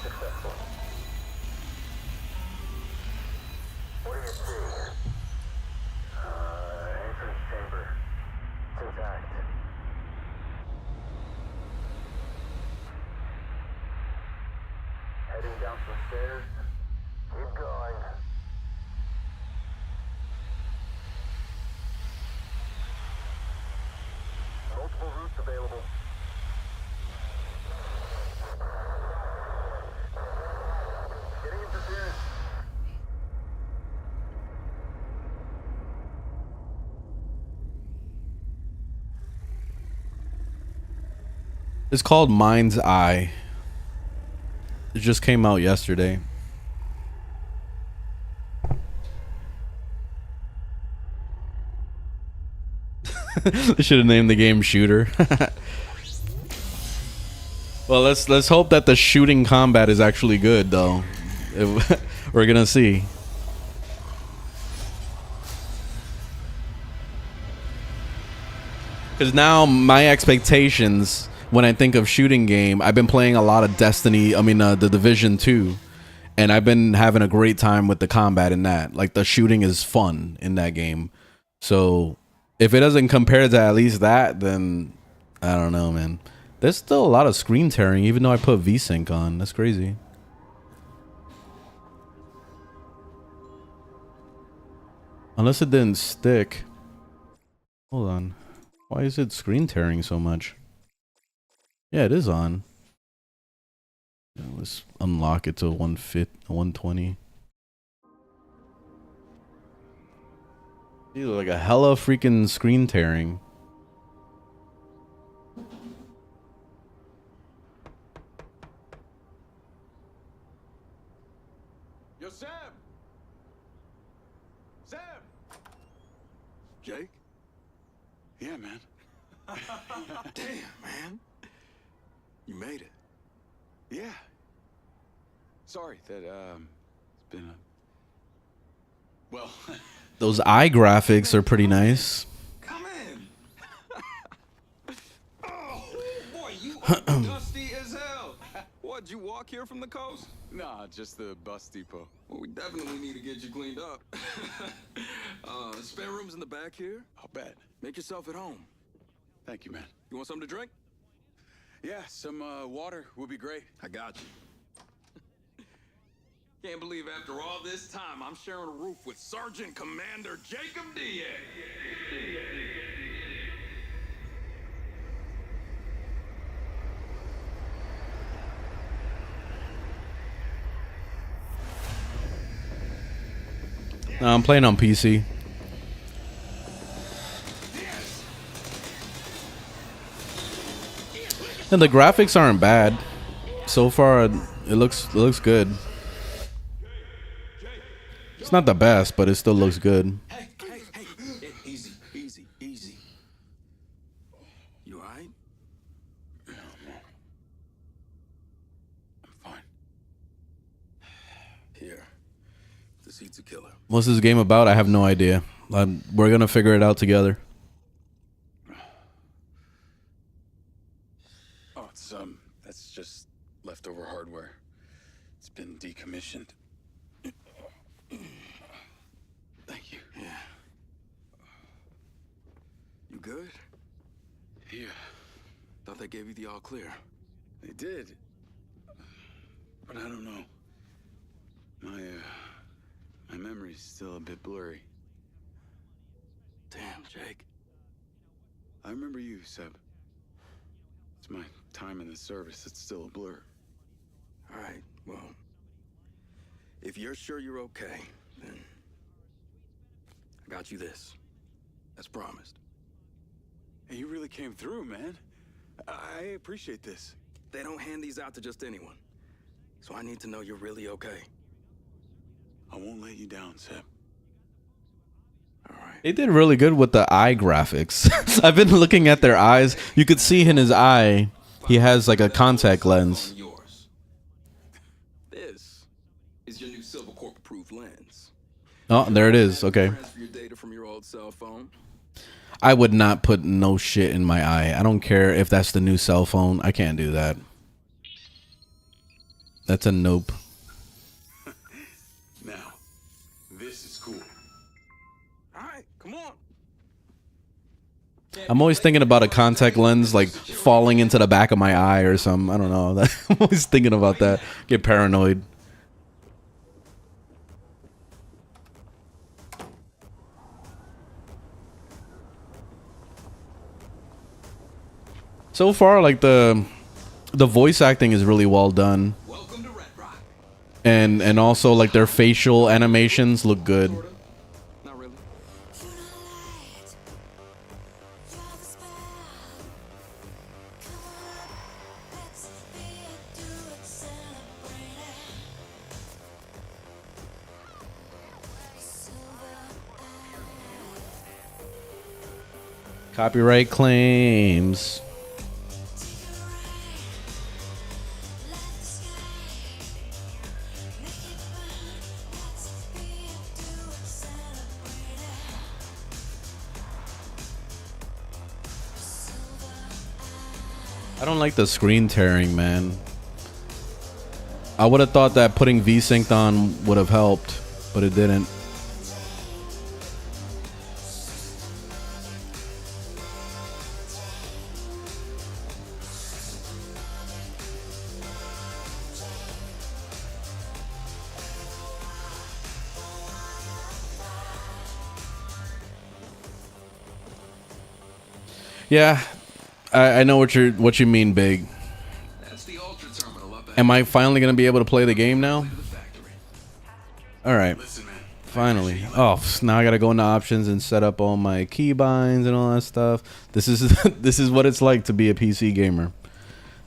[SPEAKER 4] Successful. What do you see? Ain't so down some stairs. Keep going. Multiple routes available. Getting interference.
[SPEAKER 1] It's called Mindseye. It just came out yesterday. They should have named the game Shooter. Well, let's hope that the shooting combat is actually good, though. We're gonna see. Because now my expectations when I think of shooting game, I've been playing a lot of Destiny. I mean, the Division 2, and I've been having a great time with the combat in that. Like the shooting is fun in that game. So if it doesn't compare to at least that, then I don't know, man. There's still a lot of screen tearing, even though I put VSync on. That's crazy. Unless it didn't stick. Hold on. Why is it screen tearing so much? Yeah, it is on. Yeah, let's unlock it to 120. Dude, like a hella freaking screen tearing.
[SPEAKER 2] Yo, Sam! Sam!
[SPEAKER 3] Jake? Yeah, man. Damn, man. You made it. Yeah. Sorry that, it's been a... Well...
[SPEAKER 1] Those eye graphics are pretty nice.
[SPEAKER 3] Come in. Oh, boy, you are dusty as hell. What'd you walk here from the coast?
[SPEAKER 2] Nah, just the bus depot.
[SPEAKER 3] Well, we definitely need to get you cleaned up. Spare rooms in the back here?
[SPEAKER 2] I'll bet.
[SPEAKER 3] Make yourself at home.
[SPEAKER 2] Thank you, man.
[SPEAKER 3] You want something to drink?
[SPEAKER 2] Yeah, some water would be great.
[SPEAKER 3] I got you. Can't believe after all this time, I'm sharing a roof with Sergeant Commander Jacob Diaz.
[SPEAKER 1] No, I'm playing on PC. And the graphics aren't bad. So far, it looks good. It's not the best, but it still looks good.
[SPEAKER 3] Hey, easy. You all right?
[SPEAKER 2] Yeah, I'm fine.
[SPEAKER 3] Here. The seat's a killer.
[SPEAKER 1] What's this game about? I have no idea. We're gonna figure it out together.
[SPEAKER 2] Oh, it's, that's just leftover hardware. It's been decommissioned. Thank you.
[SPEAKER 3] Yeah. You good?
[SPEAKER 2] Yeah,
[SPEAKER 3] Thought they gave you the all clear.
[SPEAKER 2] they did. But I don't know. My memory's still a bit blurry.
[SPEAKER 3] Damn, Jake.
[SPEAKER 2] I remember you, Seb. It's my time in the service that's still a blur.
[SPEAKER 3] All right, well, if you're sure you're okay, then I got you this. As promised.
[SPEAKER 2] Hey, you really came through, man. I appreciate this.
[SPEAKER 3] They don't hand these out to just anyone. So I need to know you're really okay.
[SPEAKER 2] I won't let you down, Seb.
[SPEAKER 3] All right.
[SPEAKER 1] They did really good with the eye graphics. I've been looking at their eyes. You could see in his eye, he has like a contact lens.
[SPEAKER 3] Yours. This is your new Silver Corp approved lens.
[SPEAKER 1] Oh, there it is. Okay.
[SPEAKER 3] Transfer your data from your old cell phone.
[SPEAKER 1] I would not put no shit in my eye. I don't care if that's the new cell phone. I can't do that. That's a nope.
[SPEAKER 2] Now, this is cool.
[SPEAKER 3] All right, come on.
[SPEAKER 1] I'm always thinking about a contact lens like falling into the back of my eye or something. I don't know. I'm always thinking about that. Get paranoid. So far, like the voice acting is really well done, and also like their facial animations look good.
[SPEAKER 3] Not really.
[SPEAKER 1] Copyright claims. I don't like the screen tearing, man. I would have thought that putting VSync on would have helped, but it didn't. Yeah, I know what you mean, Big.
[SPEAKER 2] That's the ultra terminal up ahead.
[SPEAKER 1] Am I finally gonna be able to play the game now?
[SPEAKER 2] To the factory.
[SPEAKER 1] All right,
[SPEAKER 2] Listen, man.
[SPEAKER 1] finally. Oh, now I gotta go into options and set up all my keybinds and all that stuff. This is this is what it's like to be a PC gamer.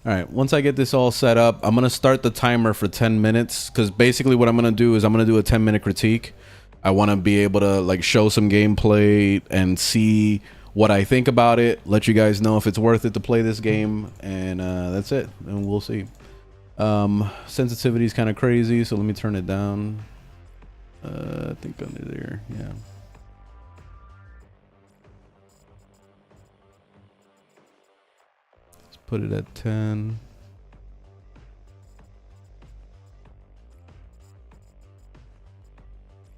[SPEAKER 1] All right, once I get this all set up, I'm gonna start the timer for 10 minutes because basically what I'm gonna do is I'm gonna do a 10-minute critique. I want to be able to like show some gameplay and see what I think about it, let you guys know if it's worth it to play this game, and that's it, and we'll see. Sensitivity is kind of crazy, so let me turn it down. I think under there, yeah. Let's put it at 10.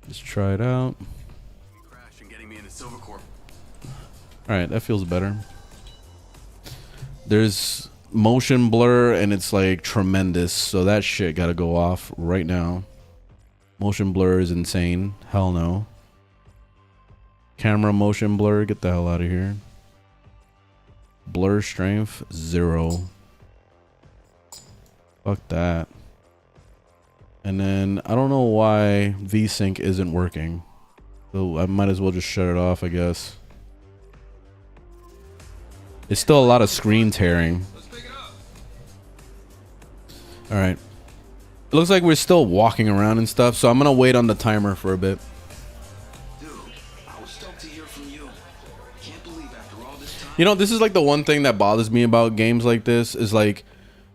[SPEAKER 1] Just try it out.
[SPEAKER 2] Crash and getting me into Silver Corp.
[SPEAKER 1] All right, that feels better. There's motion blur and it's like tremendous, so that shit gotta go off right now. Motion blur is insane. Hell no. Camera motion blur, get the hell out of here. Blur strength 0. Fuck that. And then I don't know why VSync isn't working, so I might as well just shut it off, I guess. It's still a lot of screen tearing. All right. It looks like we're still walking around and stuff, so I'm gonna wait on the timer for a bit.
[SPEAKER 2] Dude, I was stoked to hear from you. Can't believe after all this time.
[SPEAKER 1] You know, this is like the one thing that bothers me about games like this is like,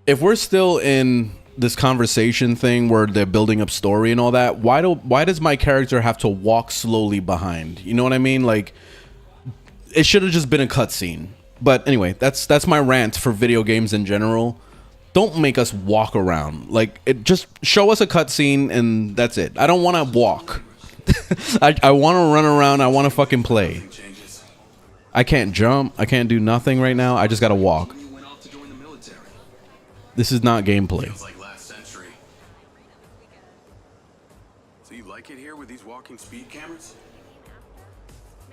[SPEAKER 1] if we're still in this conversation thing where they're building up story and all that, why does my character have to walk slowly behind? You know what I mean? Like, it should have just been a cutscene. But anyway, that's my rant for video games in general. Don't make us walk around. Like, it just show us a cutscene and that's it. I don't want to walk. I want to run around. I want to fucking play. I can't jump. I can't do nothing right now. I just gotta walk.
[SPEAKER 2] You went off to join the military.
[SPEAKER 1] This is not gameplay.
[SPEAKER 2] Feels like last century. So you like it here with these walking speed cameras?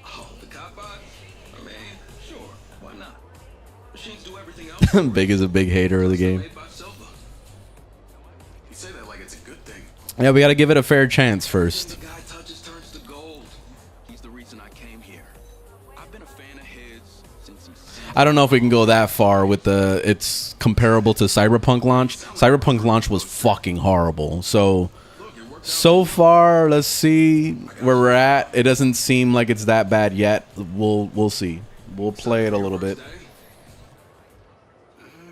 [SPEAKER 2] Oh, the cop bot? I mean, sure. Why not? Machines do everything else.
[SPEAKER 1] Big is a big hater of the game.
[SPEAKER 2] Made by Silva. You say that like it's a good thing.
[SPEAKER 1] Yeah, we gotta give it a fair chance first.
[SPEAKER 2] The guy touches turns to gold. He's the reason I came here. I've been a fan of his since he's...
[SPEAKER 1] I don't know if we can go that far with the... It's comparable to Cyberpunk launch. Cyberpunk launch was fucking horrible. So far, let's see where we're at. It doesn't seem like it's that bad yet. We'll see. We'll play it a little bit.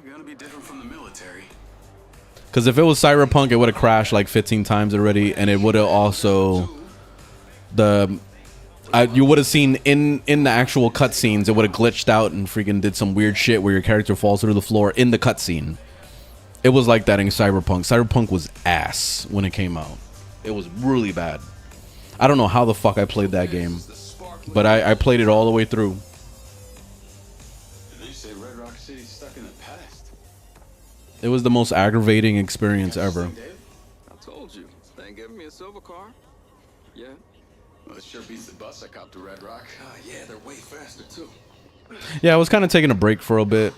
[SPEAKER 2] Gonna be different from the military.
[SPEAKER 1] Because if it was Cyberpunk, it would have crashed like 15 times already, and it would have also... you would have seen in the actual cutscenes, it would have glitched out and freaking did some weird shit where your character falls through the floor in the cutscene. It was like that in Cyberpunk. Cyberpunk was ass when it came out. It was really bad. I don't know how the fuck I played that game, but I played it all the way through.
[SPEAKER 2] They say Red Rock City's stuck in the past.
[SPEAKER 1] It was the most aggravating experience ever.
[SPEAKER 3] I told you. They ain't giving me a silver car. Yeah.
[SPEAKER 2] Well, it sure beats the bus I copped to Red Rock. Yeah, they're way faster too.
[SPEAKER 1] Yeah, I was kind of taking a break for a bit.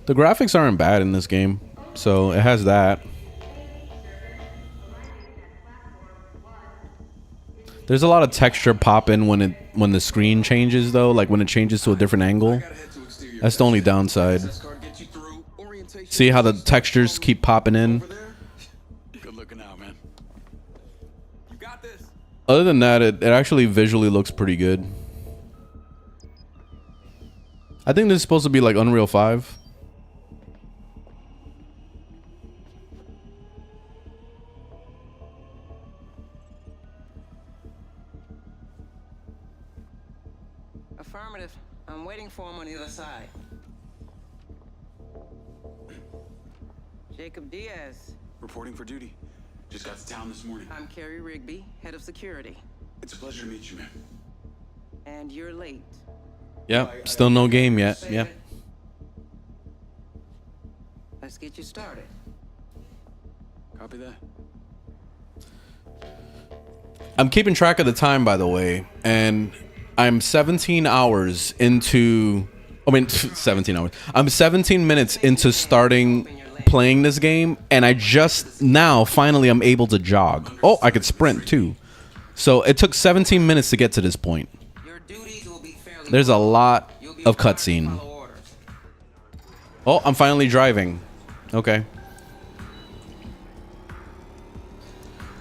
[SPEAKER 1] The graphics aren't bad in this game, so it has that. There's a lot of texture pop in when the screen changes though, like when it changes to a different angle. That's the only downside. See how the textures keep popping in?
[SPEAKER 3] Good looking out, man. You got this.
[SPEAKER 1] Other than that, it actually visually looks pretty good. I think this is supposed to be like Unreal 5.
[SPEAKER 5] Affirmative. I'm waiting for him on the other side. Jacob Diaz.
[SPEAKER 2] Reporting for duty. Just got to town this morning.
[SPEAKER 5] I'm Carrie Rigby, head of security.
[SPEAKER 2] It's a pleasure to meet you, man.
[SPEAKER 5] And you're late.
[SPEAKER 1] Yep, still no game yet. Yeah.
[SPEAKER 5] Let's get you started.
[SPEAKER 2] Copy that.
[SPEAKER 1] I'm keeping track of the time, by the way, and I'm 17 hours into... I mean, 17 hours. I'm 17 minutes into starting playing this game, and I just now, finally, I'm able to jog. Oh, I could sprint, too. So it took 17 minutes to get to this point. There's a lot of cutscene. Oh, I'm finally driving. Okay.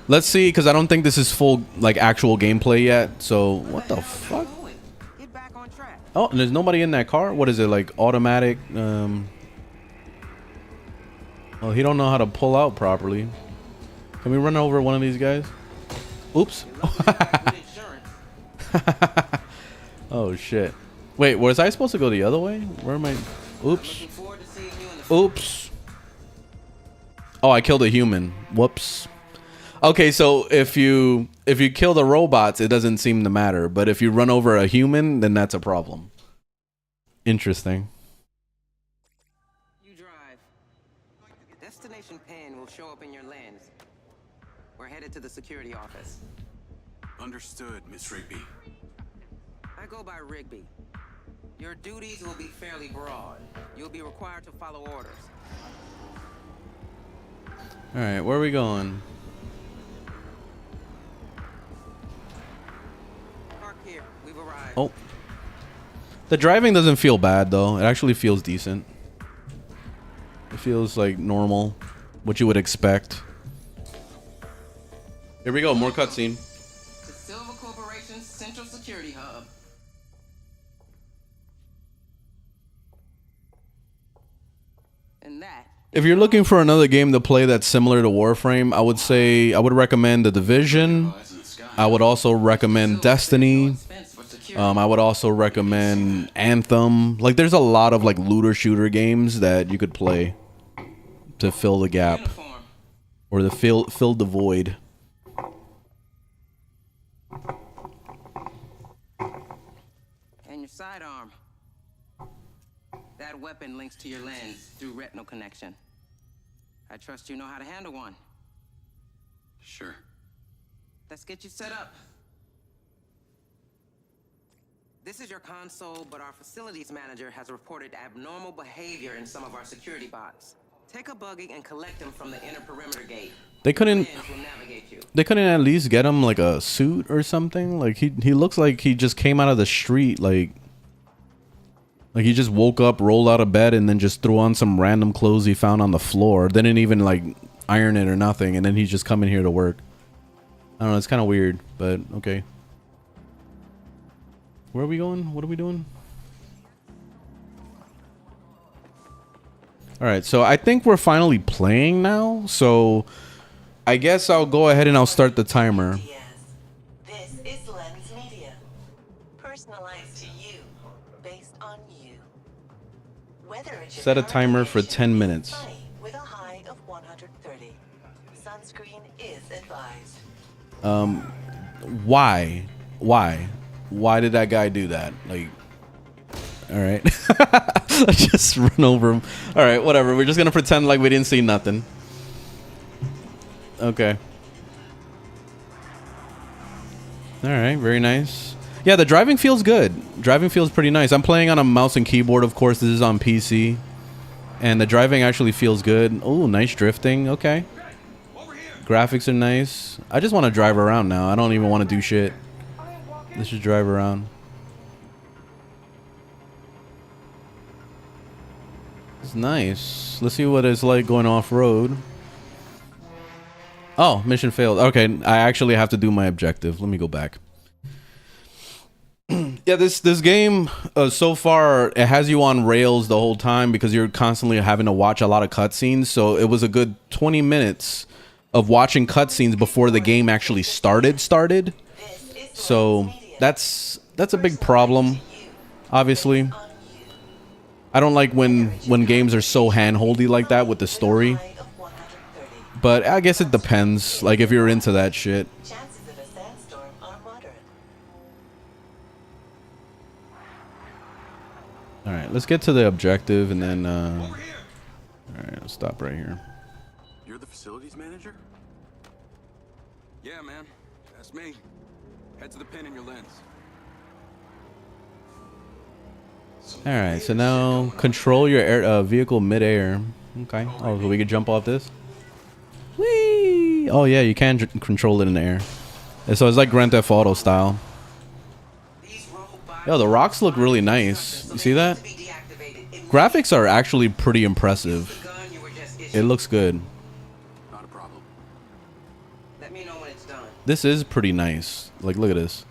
[SPEAKER 1] Let's see, because I don't think this is full, like, actual gameplay yet. So, what the fuck? Oh, and there's nobody in that car? What is it, like, automatic? Well, he don't know how to pull out properly. Can we run over one of these guys? Oops. Oh, shit. Wait, was I supposed to go the other way? Where am I? Oops. Oops. Oh, I killed a human. Whoops. Okay, so if you kill the robots, it doesn't seem to matter. But if you run over a human, then that's a problem. Interesting.
[SPEAKER 5] You drive. Destination pin will show up in your lens. We're headed to the security office.
[SPEAKER 2] Understood, Miss Rigby.
[SPEAKER 5] I go by Rigby. Your duties will be fairly broad. You'll be required to follow orders.
[SPEAKER 1] All right, where are we going?
[SPEAKER 5] Park here. We've arrived.
[SPEAKER 1] Oh. The driving doesn't feel bad, though. It actually feels decent. It feels like normal. What you would expect. Here we go, more cutscene.
[SPEAKER 5] To Silver Corporation's Central Security Hub. And that...
[SPEAKER 1] If you're looking for another game to play that's similar to Warframe, I would recommend The Division. I would also recommend Destiny. I would also recommend Anthem. Like, there's a lot of like looter shooter games that you could play to fill the gap or to fill the void.
[SPEAKER 5] And your sidearm. That weapon links to your lens through retinal connection. I trust you know how to handle one.
[SPEAKER 2] Sure.
[SPEAKER 5] Let's get you set up. This is your console, but our facilities manager has reported abnormal behavior in some of our security bots. Take a buggy and collect them from the inner perimeter gate.
[SPEAKER 1] They couldn't at least get him like a suit or something? Like he looks like he just came out of the street, like he just woke up, rolled out of bed, and then just threw on some random clothes he found on the floor. Didn't even like iron it or nothing, and then he's just coming here to work. I don't know, it's kind of weird, but okay. Where are we going? What are we doing? All right, so I think we're finally playing now. So I guess I'll go ahead and I'll start the timer.
[SPEAKER 6] This is Lens Media. Personalized to you, based on you. Weather
[SPEAKER 1] Set a timer for 10 minutes.
[SPEAKER 6] With a high of 130. Sunscreen is advised. Why did that guy do that? Like, all right. Let's just run over him. All right, whatever. We're just going to pretend like we didn't see nothing. Okay. All right, very nice. Yeah, the driving feels good. Driving feels pretty nice. I'm playing on a mouse and keyboard, of course. This is on PC. And the driving actually feels good. Oh, nice drifting. Okay. Graphics are nice. I just want to drive around now. I don't even want to do shit. Let's just drive around. It's nice. Let's see what it's like going off-road. Oh, mission failed. Okay, I actually have to do my objective. Let me go back. Yeah, this game so far, it has you on rails the whole time because you're constantly having to watch a lot of cutscenes. So it was a good 20 minutes of watching cutscenes before the game actually started. So that's a big problem, obviously. I don't like when games are so hand-holdy like that with the story. But I guess it depends, like if you're into that shit. Alright, let's get to the objective and then alright, I'll stop right here.
[SPEAKER 3] You're the facilities manager? Yeah, man. That's me. Head to the pin in your lens.
[SPEAKER 6] Alright, so now control your vehicle mid-air. Okay. Oh, so we could jump off this? Whee! Oh yeah, you can control it in the air. And so it's like Grand Theft Auto style. Yo, the rocks look really nice. You see that? Graphics are actually pretty impressive. It looks good.
[SPEAKER 3] Not a problem.
[SPEAKER 5] Let me know when it's done.
[SPEAKER 6] This is pretty nice. Like, look at this.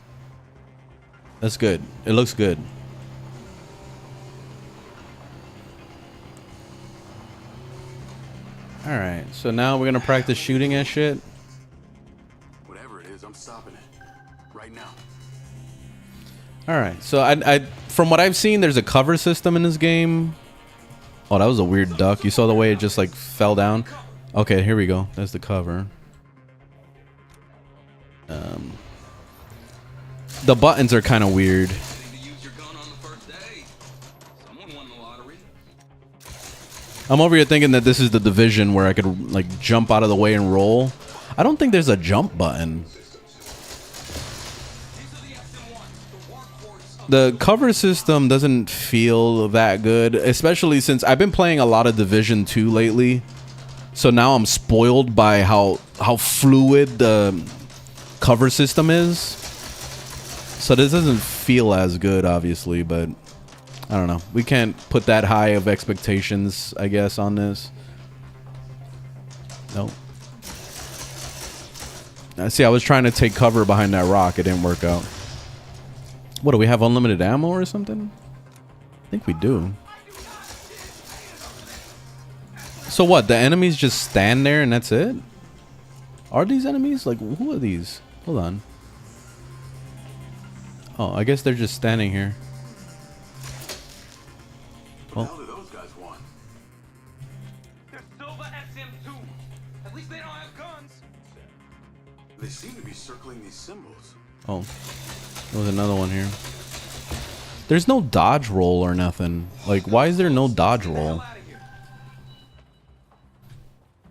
[SPEAKER 6] That's good. It looks good. Alright, so now we're gonna practice shooting and shit.
[SPEAKER 3] Whatever it is, I'm stopping it. Right now.
[SPEAKER 6] Alright, so I from what I've seen, there's a cover system in this game. Oh, that was a weird duck. You saw the way it just like fell down? Okay, here we go. That's the cover. The buttons are kind of weird. I'm over here thinking that this is the Division where I could like jump out of the way and roll. I don't think there's a jump button. The cover system doesn't feel that good, especially since I've been playing a lot of Division 2 lately. So now I'm spoiled by how fluid the cover system is. So this doesn't feel as good, obviously, but I don't know. We can't put that high of expectations, I guess, on this. Nope. See, I was trying to take cover behind that rock. It didn't work out. What, do we have unlimited ammo or something? I think we do. So what, the enemies just stand there and that's it? Are these enemies? Like, who are these? Hold on. Oh, I guess they're just standing here.
[SPEAKER 3] What the hell do those guys want?
[SPEAKER 2] They're silver SM2. At least they don't have guns.
[SPEAKER 3] They seem to be circling these symbols.
[SPEAKER 6] Oh, there's another one here. There's no dodge roll or nothing. Like, why is there no dodge roll?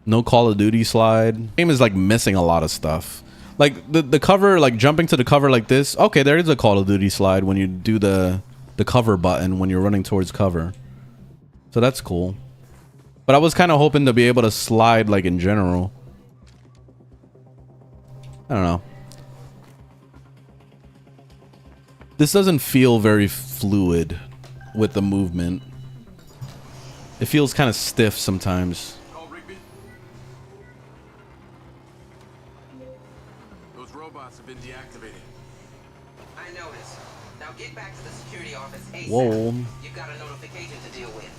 [SPEAKER 6] No Call of Duty slide. Game is like missing a lot of stuff. Like the cover, like jumping to the cover like this. Okay, there is a Call of Duty slide when you do the cover button when you're running towards cover. So that's cool. But I was kind of hoping to be able to slide like in general. I don't know. This doesn't feel very fluid with the movement. It feels kind of stiff sometimes.
[SPEAKER 3] Oh, Rigby. Those robots have been deactivated.
[SPEAKER 5] I noticed. Now get back to the security office ASAP.
[SPEAKER 6] Whoa.
[SPEAKER 5] You've got a notification to deal with.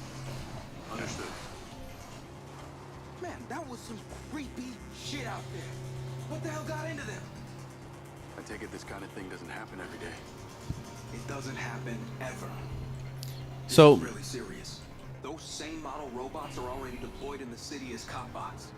[SPEAKER 3] Understood.
[SPEAKER 2] Man, that was some creepy shit out there. What the hell got into them?
[SPEAKER 3] I take it this kind of thing doesn't happen every day.
[SPEAKER 2] It doesn't happen ever.
[SPEAKER 6] So
[SPEAKER 2] It's really serious. Those same model robots are already deployed in the city as cop bots.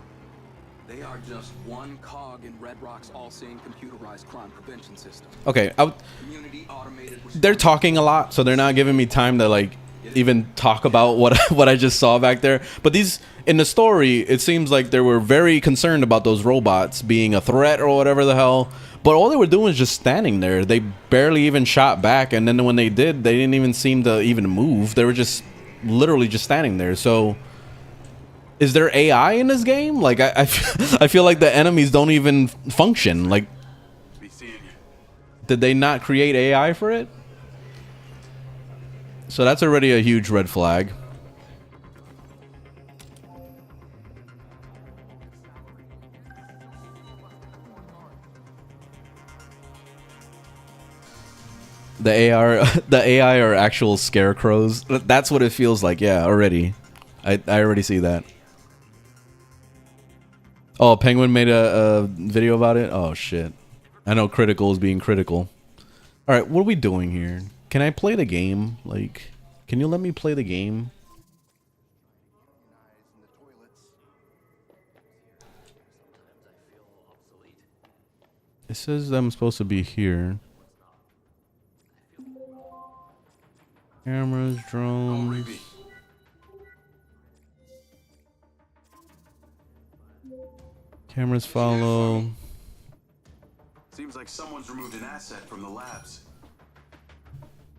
[SPEAKER 2] They are just one cog in Red Rock's all-seeing computerized crime prevention system.
[SPEAKER 6] okay,
[SPEAKER 2] Community automated
[SPEAKER 6] they're talking a lot, so they're not giving me time to like even talk about what I just saw back there. But these in the story, it seems like they were very concerned about those robots being a threat or whatever the hell. But all they were doing was just standing there. They barely even shot back, and then when they did, they didn't even seem to even move. They were just literally just standing there. So Is there AI in this game? Like I feel like the enemies don't even function. Like,
[SPEAKER 3] Be seeing you.
[SPEAKER 6] did they not create AI for it? So that's already a huge red flag. The AI are actual scarecrows. That's what it feels like. Yeah, already. I already see that. Oh, Penguin made a video about it? Oh, shit. I know Critical is being critical. All right, what are we doing here? Can I play the game? Like, can you let me play the game? It says I'm supposed to be here. Cameras, drones. Cameras follow.
[SPEAKER 3] Seems like someone's removed an asset from the labs.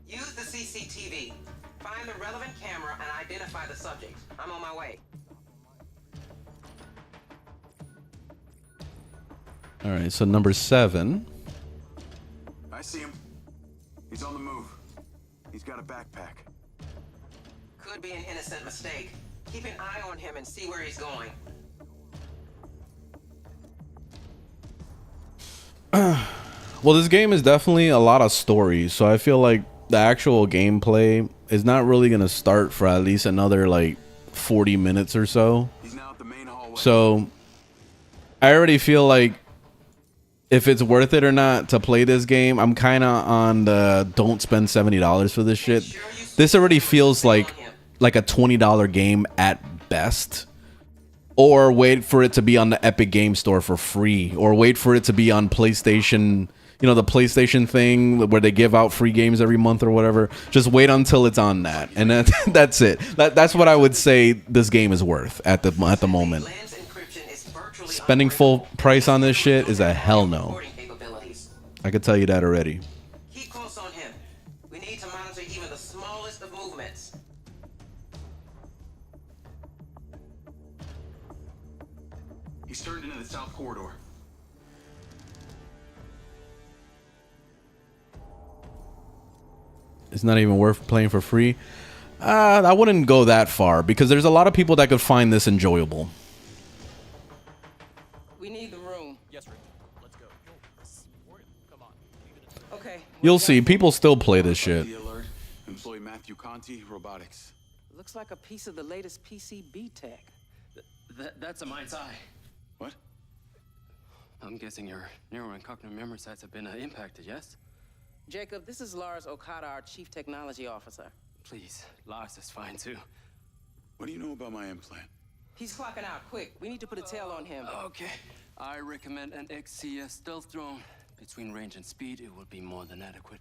[SPEAKER 5] Use the CCTV. Find the relevant camera and identify the subject. I'm on my way.
[SPEAKER 6] All right, so number 7.
[SPEAKER 3] I see him. He's on the move. He's got a backpack.
[SPEAKER 5] Could be an innocent mistake. Keep an eye on him and see where he's going.
[SPEAKER 6] Well, this game is definitely a lot of stories, so I feel like the actual gameplay is not really going to start for at least another like 40 minutes or so.
[SPEAKER 3] He's now at the main hallway.
[SPEAKER 6] So I already feel like if it's worth it or not to play this game, I'm kind of on the don't spend $70 for this shit. This already feels like a $20 game at best. Or wait for it to be on the Epic Game Store for free. Or wait for it to be on PlayStation, you know, the PlayStation thing where they give out free games every month or whatever. Just wait until it's on that. And that's it. That's what I would say this game is worth at the moment. Spending full price on this shit is a hell no. I could tell you that already.
[SPEAKER 5] Keep close on him. We need to monitor even the smallest of movements.
[SPEAKER 3] He's turned into the south corridor.
[SPEAKER 6] It's not even worth playing for free. I wouldn't go that far because there's a lot of people that could find this enjoyable.
[SPEAKER 5] We need the room.
[SPEAKER 7] Yes, Rick. Let's go. Come on.
[SPEAKER 5] Okay.
[SPEAKER 6] You'll see, people still play this shit.
[SPEAKER 3] The alert. Employee Matthew Conti, robotics.
[SPEAKER 5] Looks like a piece of the latest PCB tech.
[SPEAKER 7] That's a Mindseye.
[SPEAKER 3] What?
[SPEAKER 7] I'm guessing your neural and cognitive memory sites have been impacted, yes?
[SPEAKER 5] Jacob, this is Lars Okada, our Chief Technology Officer.
[SPEAKER 7] Please, Lars is fine too.
[SPEAKER 3] What do you know about my implant?
[SPEAKER 5] He's clocking out quick. We need to put a tail on him.
[SPEAKER 7] Okay. I recommend an XCS stealth drone. Between range and speed, it will be more than adequate.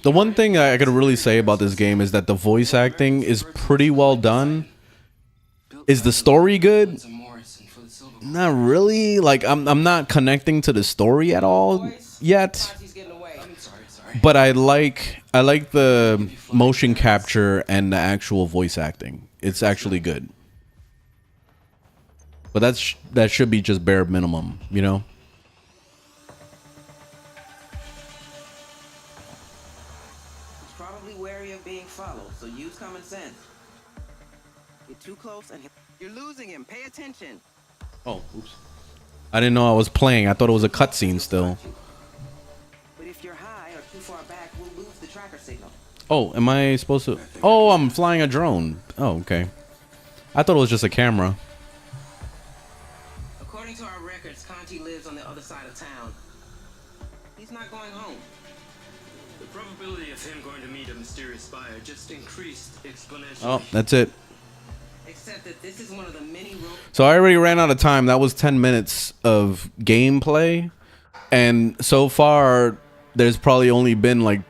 [SPEAKER 6] The one thing I could really say about this game is that the voice acting is pretty well done. Is the story good? Not really. Like I'm not connecting to the story at all yet. But I like the motion capture and the actual voice acting. It's actually good. But that should be just bare minimum, you know?
[SPEAKER 5] He's probably wary of being followed, so use common sense. Get too close and you're losing him. Pay attention.
[SPEAKER 6] Oh, oops. I didn't know I was playing. I thought it was a cutscene still.
[SPEAKER 5] But if you're high or too far back, we'll lose the tracker signal.
[SPEAKER 6] Oh, am I supposed to? Oh, I'm flying a drone. Oh, okay. I thought it was just a camera.
[SPEAKER 5] According to our records, Conti lives on the other side of town. He's not going home.
[SPEAKER 7] The probability of him going to meet a mysterious buyer just increased exponentially.
[SPEAKER 6] Oh, that's it.
[SPEAKER 5] Except that this is one of the many
[SPEAKER 6] So I already ran out of time. That was 10 minutes of gameplay. And so far, there's probably only been like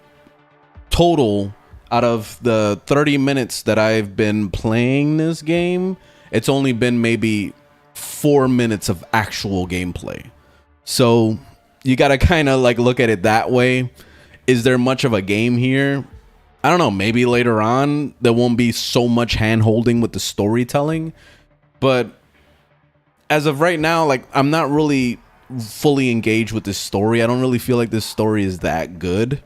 [SPEAKER 6] total out of the 30 minutes that I've been playing this game. It's only been maybe 4 minutes of actual gameplay. So you got to kind of like look at it that way. Is there much of a game here? I don't know, maybe later on there won't be so much hand holding with the storytelling, but as of right now, like, I'm not really fully engaged with this story. I don't really feel like this story is that good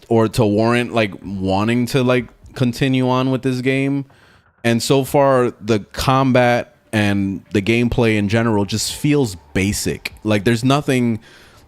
[SPEAKER 6] or to warrant like wanting to like continue on with this game. And so far the combat and the gameplay in general just feels basic. Like there's nothing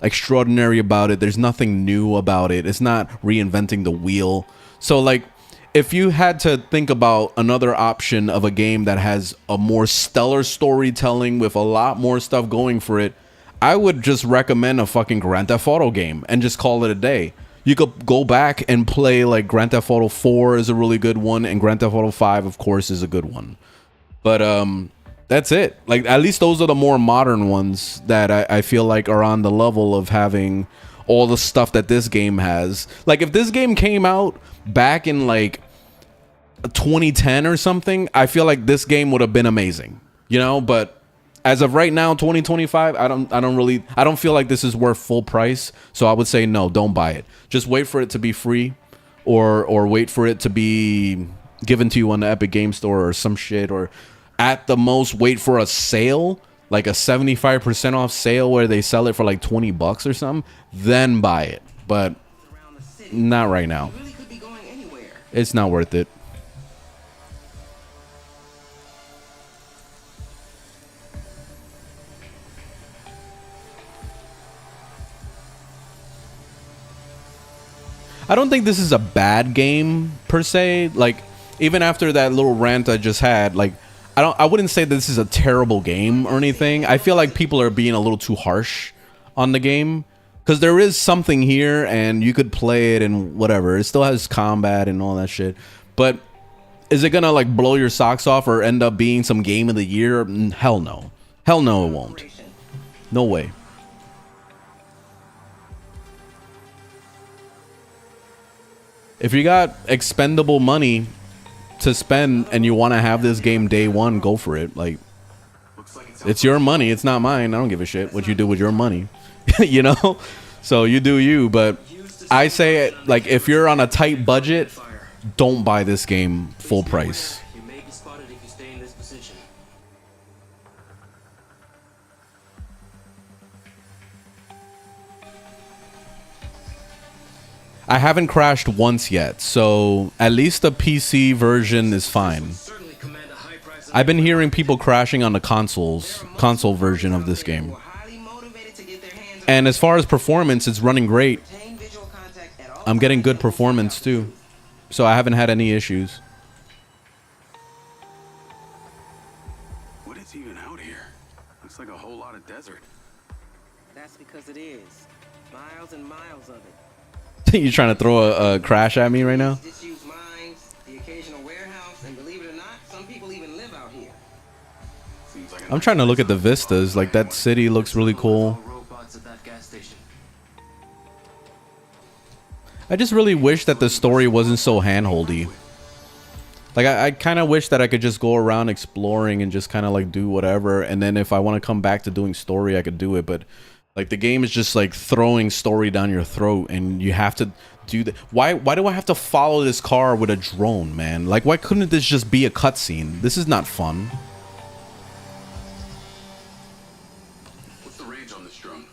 [SPEAKER 6] extraordinary about it. There's nothing new about it. It's not reinventing the wheel. So like if you had to think about another option of a game that has a more stellar storytelling with a lot more stuff going for it, I would just recommend a fucking Grand Theft Auto game and just call it a day. You could go back and play like Grand Theft Auto 4 is a really good one, and Grand Theft Auto 5 of course is a good one. But that's it. Like at least those are the more modern ones that I feel like are on the level of having all the stuff that this game has. Like if this game came out back in like 2010 or something, I feel like this game would have been amazing, you know. But as of right now, 2025, I don't feel like this is worth full price. So I would say no, don't buy it. Just wait for it to be free, or wait for it to be given to you on the Epic Game Store or some shit, or at the most wait for a sale, like a 75% off sale where they sell it for like $20 or something, then buy it. But not right now. It's not worth it. I don't think this is a bad game per se. Like even after that little rant I just had, like I wouldn't say that this is a terrible game or anything. I feel like people are being a little too harsh on the game because there is something here and you could play it and whatever. It still has combat and all that shit. But is it gonna like blow your socks off or end up being some game of the year? Hell no. Hell no, it won't. No way. If you got expendable money to spend and you want to have this game day one, go for it. Like, it's your money. It's not mine. I don't give a shit what you do with your money, you know? So you do you. But I say, like, if you're on a tight budget, don't buy this game full price.
[SPEAKER 7] You may be spotted if you stay in this position.
[SPEAKER 6] I haven't crashed once yet, so at least the PC version is fine. I've been hearing people crashing on the console version of this game. And as far as performance, it's running great. I'm getting good performance too, so I haven't had any issues.
[SPEAKER 3] What is even out here? Looks like a whole lot of desert.
[SPEAKER 5] That's because it is. Miles and miles of it.
[SPEAKER 6] You trying to throw a crash at me right now?
[SPEAKER 5] Disused mines, the occasional warehouse, and believe it or not, some people even live out here.
[SPEAKER 6] I'm trying to look at the vistas. Like that city looks really cool. I just really wish that the story wasn't so handholdy. Like I kind of wish that I could just go around exploring and just kind of like do whatever, and then if I want to come back to doing story, I could do it. But like the game is just like throwing story down your throat, and you have to do that. Why do I have to follow this car with a drone, man? Like why couldn't this just be a cutscene? This is not fun.
[SPEAKER 3] What's the range on this drone?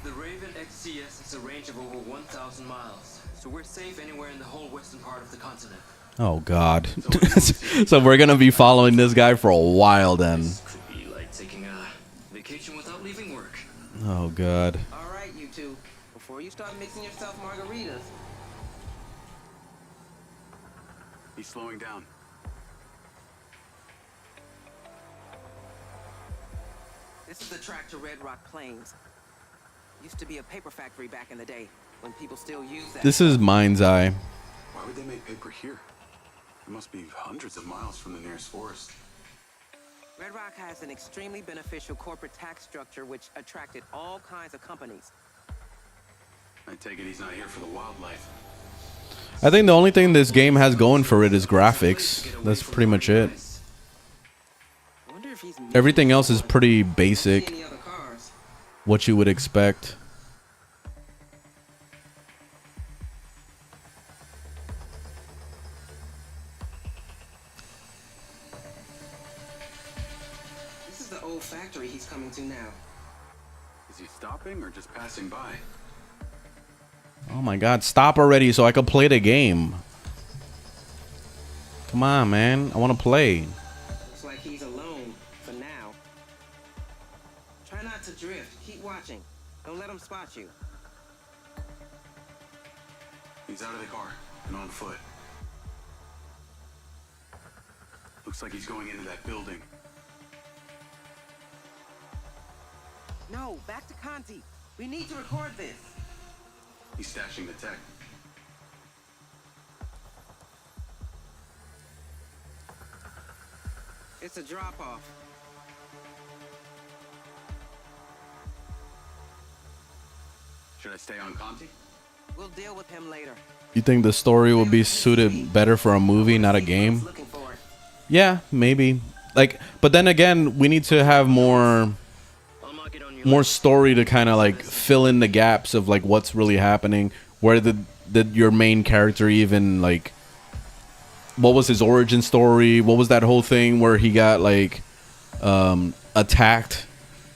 [SPEAKER 7] The Raven XCS has a range of over 1,000 miles, so we're safe anywhere in the whole western part of the continent.
[SPEAKER 6] Oh God. So we're gonna be following this guy for a while then.
[SPEAKER 7] This could be like taking a vacation without leaving work.
[SPEAKER 6] Oh God.
[SPEAKER 5] All right, you two. Before you start mixing yourself margaritas.
[SPEAKER 3] He's slowing down.
[SPEAKER 5] This is the track to Red Rock Plains. Used to be a paper factory back in the day, when people still use that.
[SPEAKER 6] This is Mindseye.
[SPEAKER 3] Why would they make paper here? It must be hundreds of miles from the nearest forest.
[SPEAKER 5] Red Rock has an extremely beneficial corporate tax structure which attracted all kinds of companies.
[SPEAKER 3] I take it he's not here for the wildlife.
[SPEAKER 6] I think the only thing this game has going for it is graphics. That's pretty much it.
[SPEAKER 5] I wonder if he's
[SPEAKER 6] Everything else is pretty basic,
[SPEAKER 5] any other cars.
[SPEAKER 6] what you would expect.
[SPEAKER 5] is the old factory he's coming to now.
[SPEAKER 3] Is he stopping or just passing by?
[SPEAKER 6] Oh my god, stop already so I can play the game. Come on, man. I want to play.
[SPEAKER 5] Looks like he's alone for now. Try not to drift. Keep watching. Don't let him spot you.
[SPEAKER 3] He's out of the car and on foot. Looks like he's going into that building.
[SPEAKER 5] No, back to Conti. We need to record this.
[SPEAKER 3] He's stashing the tech.
[SPEAKER 5] It's a drop-off.
[SPEAKER 3] Should I stay on Conti?
[SPEAKER 5] We'll deal with him later.
[SPEAKER 6] You think the story would be suited better for a movie, not a game?
[SPEAKER 5] Looking for it.
[SPEAKER 6] Yeah, maybe. Like, but then again, we need to have more story to kind of like fill in the gaps of like what's really happening. Where did your main character even like? What was his origin story? What was that whole thing where he got like attacked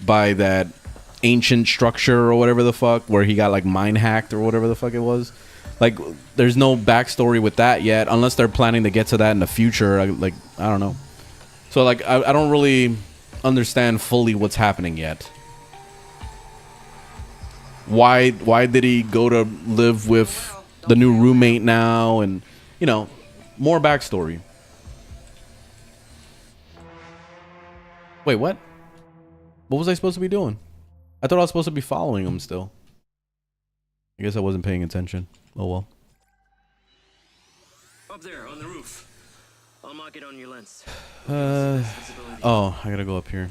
[SPEAKER 6] by that ancient structure or whatever the fuck, where he got like mind hacked or whatever the fuck it was? Like, there's no backstory with that yet, unless they're planning to get to that in the future. I don't know. So like, I don't really understand fully what's happening yet. Why did he go to live with the new roommate now? And you know, more backstory. Wait, what? What was I supposed to be doing? I thought I was supposed to be following him still. I guess I wasn't paying attention. Oh well.
[SPEAKER 7] Up there on the roof. I'll mark it on your lens.
[SPEAKER 6] Oh, I gotta go up here.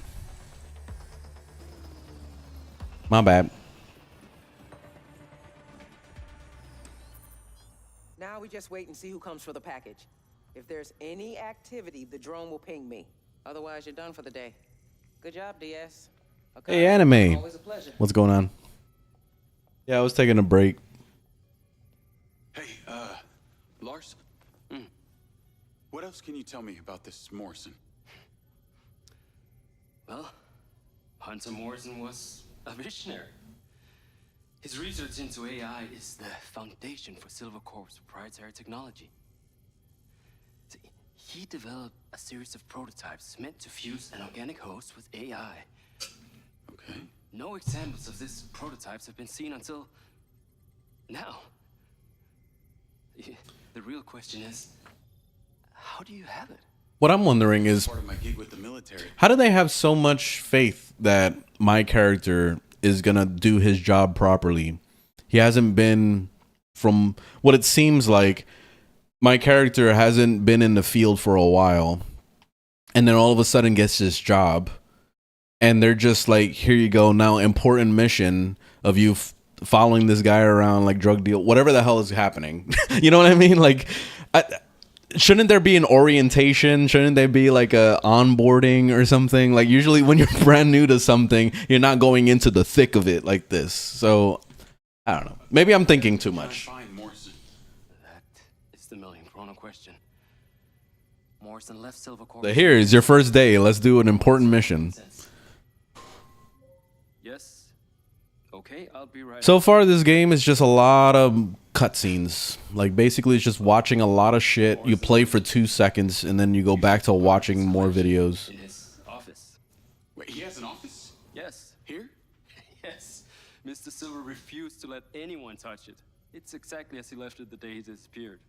[SPEAKER 6] My bad.
[SPEAKER 5] Now we just wait and see who comes for the package. If there's any activity, the drone will ping me. Otherwise, you're done for the day. Good job, DS. Okay.
[SPEAKER 6] Hey, Anime.
[SPEAKER 5] Always a pleasure.
[SPEAKER 6] What's going on? Yeah, I was taking a break.
[SPEAKER 3] Hey, Lars? What else can you tell me about this Morrison?
[SPEAKER 7] Well, Hunter Morrison was a visionary. His research into AI is the foundation for Silvercorp's proprietary technology. See, he developed a series of prototypes meant to fuse an organic host with AI.
[SPEAKER 3] Okay.
[SPEAKER 7] No examples of these prototypes have been seen until now. The real question is, how do you have it?
[SPEAKER 6] What I'm wondering is,
[SPEAKER 3] Part of my gig with the military.
[SPEAKER 6] how do they have so much faith that my character is gonna do his job properly? He hasn't been, from what it seems like, my character hasn't been in the field for a while, and then all of a sudden gets this job, and they're just like, here you go, now important mission of you following this guy around like drug deal, whatever the hell is happening. You know what I mean? Like, shouldn't there be an orientation? Shouldn't there be like a onboarding or something? Like, usually when you're brand new to something, you're not going into the thick of it like this. So I don't know. Maybe I'm thinking too much.
[SPEAKER 3] Find Morrison.
[SPEAKER 7] That is the million-kroner question. Morrison left Silvercorp.
[SPEAKER 6] So here is your first day. Let's do an important mission.
[SPEAKER 7] Yes. Okay, I'll be right.
[SPEAKER 6] So far, this game is just a lot of cutscenes. Like, basically, it's just watching a lot of shit. You play for 2 seconds, and then you go back to watching more videos.
[SPEAKER 7] In his office.
[SPEAKER 3] Wait, he has an office?
[SPEAKER 7] Yes.
[SPEAKER 3] Here?
[SPEAKER 7] Yes. Mr. Silver refused to let anyone touch it. It's exactly as he left it the day he disappeared.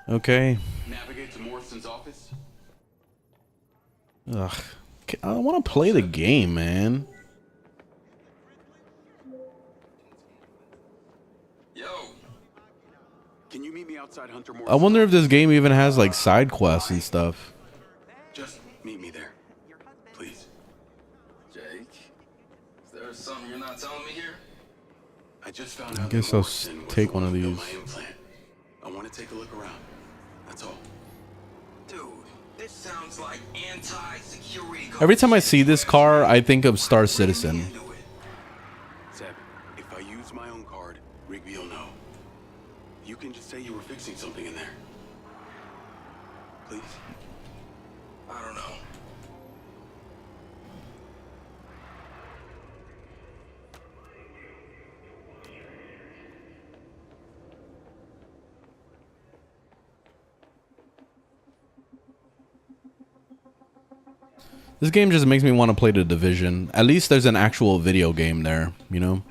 [SPEAKER 6] Okay.
[SPEAKER 3] Navigate to Morrison's office?
[SPEAKER 6] Ugh. I want to play the game, man.
[SPEAKER 3] Yo! Can you meet me outside Hunter
[SPEAKER 6] I
[SPEAKER 3] Morrison?
[SPEAKER 6] wonder if this game even has, like, side quests and stuff.
[SPEAKER 3] Just meet me there. Please.
[SPEAKER 2] Jake, is there something you're not telling me here?
[SPEAKER 3] I just found out
[SPEAKER 6] I guess
[SPEAKER 3] that
[SPEAKER 6] I'll
[SPEAKER 3] Morrison was
[SPEAKER 6] take
[SPEAKER 3] the
[SPEAKER 6] one of
[SPEAKER 3] who built
[SPEAKER 6] these.
[SPEAKER 3] my implant. I want to take a look around. That's all.
[SPEAKER 2] Dude, this sounds like anti-security.
[SPEAKER 6] Every time I see this car, I think of Star Citizen.
[SPEAKER 3] Zeb, if I use my own card, Rigby will know. You can just say you were fixing something in there. please? I don't know.
[SPEAKER 6] This game just makes me want to play The Division. At least there's an actual video game there, you know?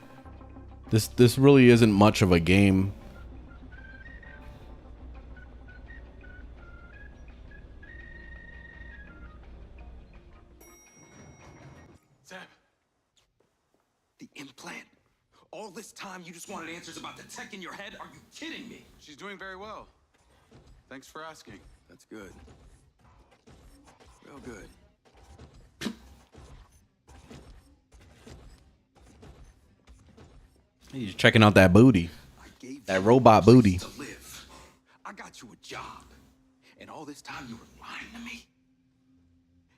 [SPEAKER 6] This really isn't much of a game.
[SPEAKER 3] Zeb. The implant. All this time you just wanted answers about the tech in your head? Are you kidding me?
[SPEAKER 8] She's doing very well. Thanks for asking.
[SPEAKER 3] That's good. Real good.
[SPEAKER 6] He's checking out that booty.
[SPEAKER 3] I gave
[SPEAKER 6] That
[SPEAKER 3] you
[SPEAKER 6] robot
[SPEAKER 3] a place
[SPEAKER 6] booty.
[SPEAKER 3] to live. I got you a job. And all this time you were lying to me.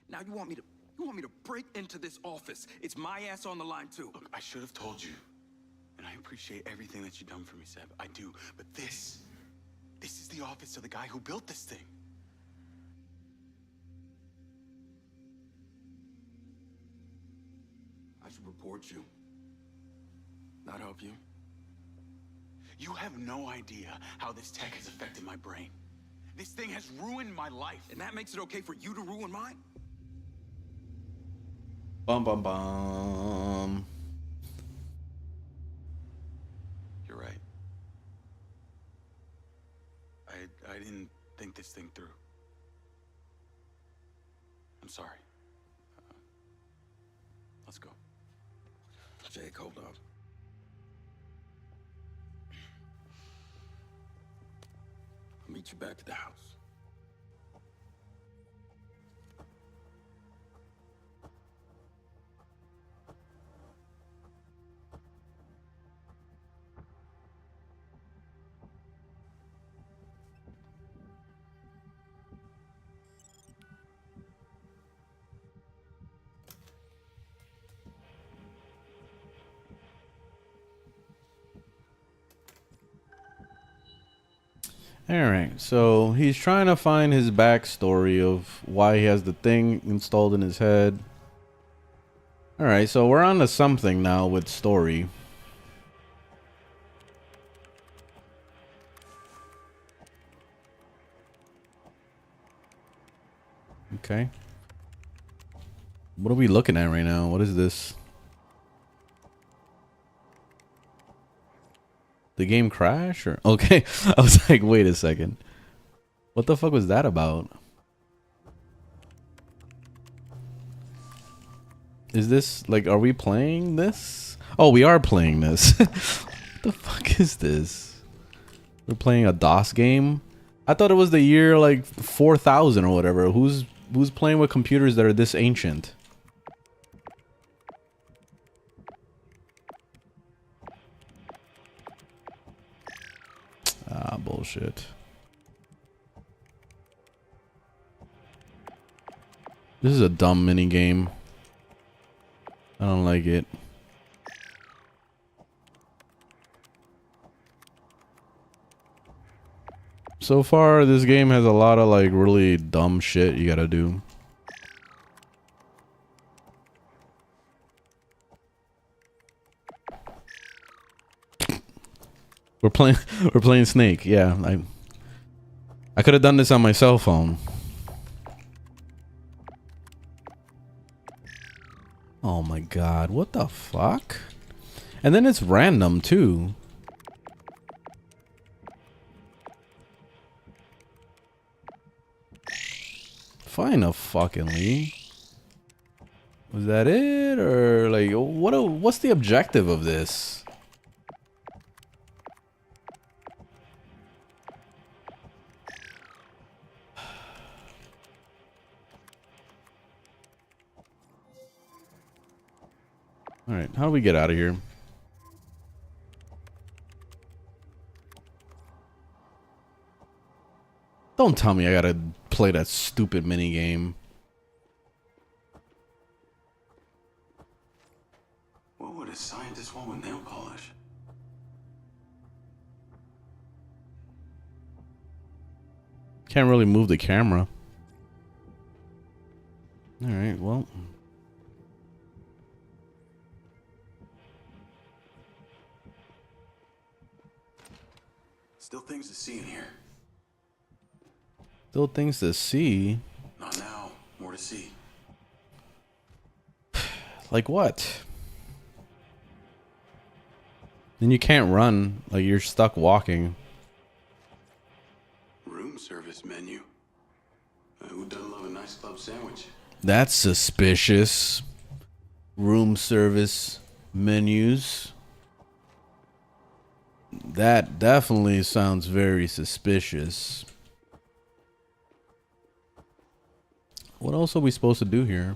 [SPEAKER 3] Now you want me to break into this office. It's my ass on the line too.
[SPEAKER 8] Look, I should have told you. And I appreciate everything that you've done for me, Seb. I do. But this is the office of the guy who built this thing.
[SPEAKER 3] I should report you. Not help you.
[SPEAKER 8] You have no idea how this tech has affected my brain. This thing has ruined my life.
[SPEAKER 3] And that makes it okay for you to ruin mine?
[SPEAKER 6] Bum bum bum.
[SPEAKER 8] You're right. I didn't think this thing through. I'm sorry. Let's go.
[SPEAKER 3] Jake, hold up. I'll meet you back at the house.
[SPEAKER 6] Alright, so he's trying to find his backstory of why he has the thing installed in his head. Alright, so we're on to something now with story. Okay. What are we looking at right now? What is this? The game crash or okay? I was like, wait a second. What the fuck was that about? Is this like, are we playing this? Oh, we are playing this. What the fuck is this? We're playing a DOS game? I thought it was the year like 4000 or whatever. Who's playing with computers that are this ancient? Ah, bullshit. This is a dumb mini game. I don't like it. So far, this game has a lot of like really dumb shit you gotta do. We're playing Snake. Yeah, I could have done this on my cell phone. Oh my god, what the fuck? And then it's random too. Fine a fucking Lee. Was that it, or like what's the objective of this? All right, how do we get out of here? Don't tell me I gotta play that stupid mini game.
[SPEAKER 8] What would a scientist want with nail polish?
[SPEAKER 6] Can't really move the camera. All right, well.
[SPEAKER 8] Still things to see in here.
[SPEAKER 6] Still things to see.
[SPEAKER 8] Not now. More to see.
[SPEAKER 6] Like what? Then you can't run. Like you're stuck walking.
[SPEAKER 8] Room service menu. Who doesn't love a nice club sandwich?
[SPEAKER 6] That's suspicious. Room service menus. That definitely sounds very suspicious. What else are we supposed to do here?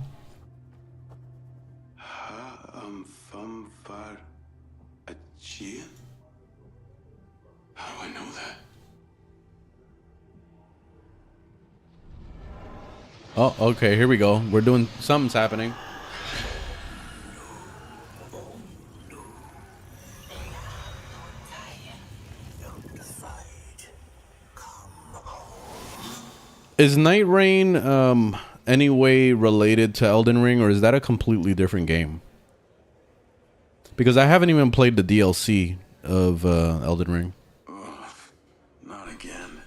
[SPEAKER 8] How do I know that?
[SPEAKER 6] Oh, okay, here we go. We're doing something's happening. Is Night Rain any way related to Elden Ring, or is that a completely different game? Because I haven't even played the DLC of Elden Ring.
[SPEAKER 8] Ugh, not again.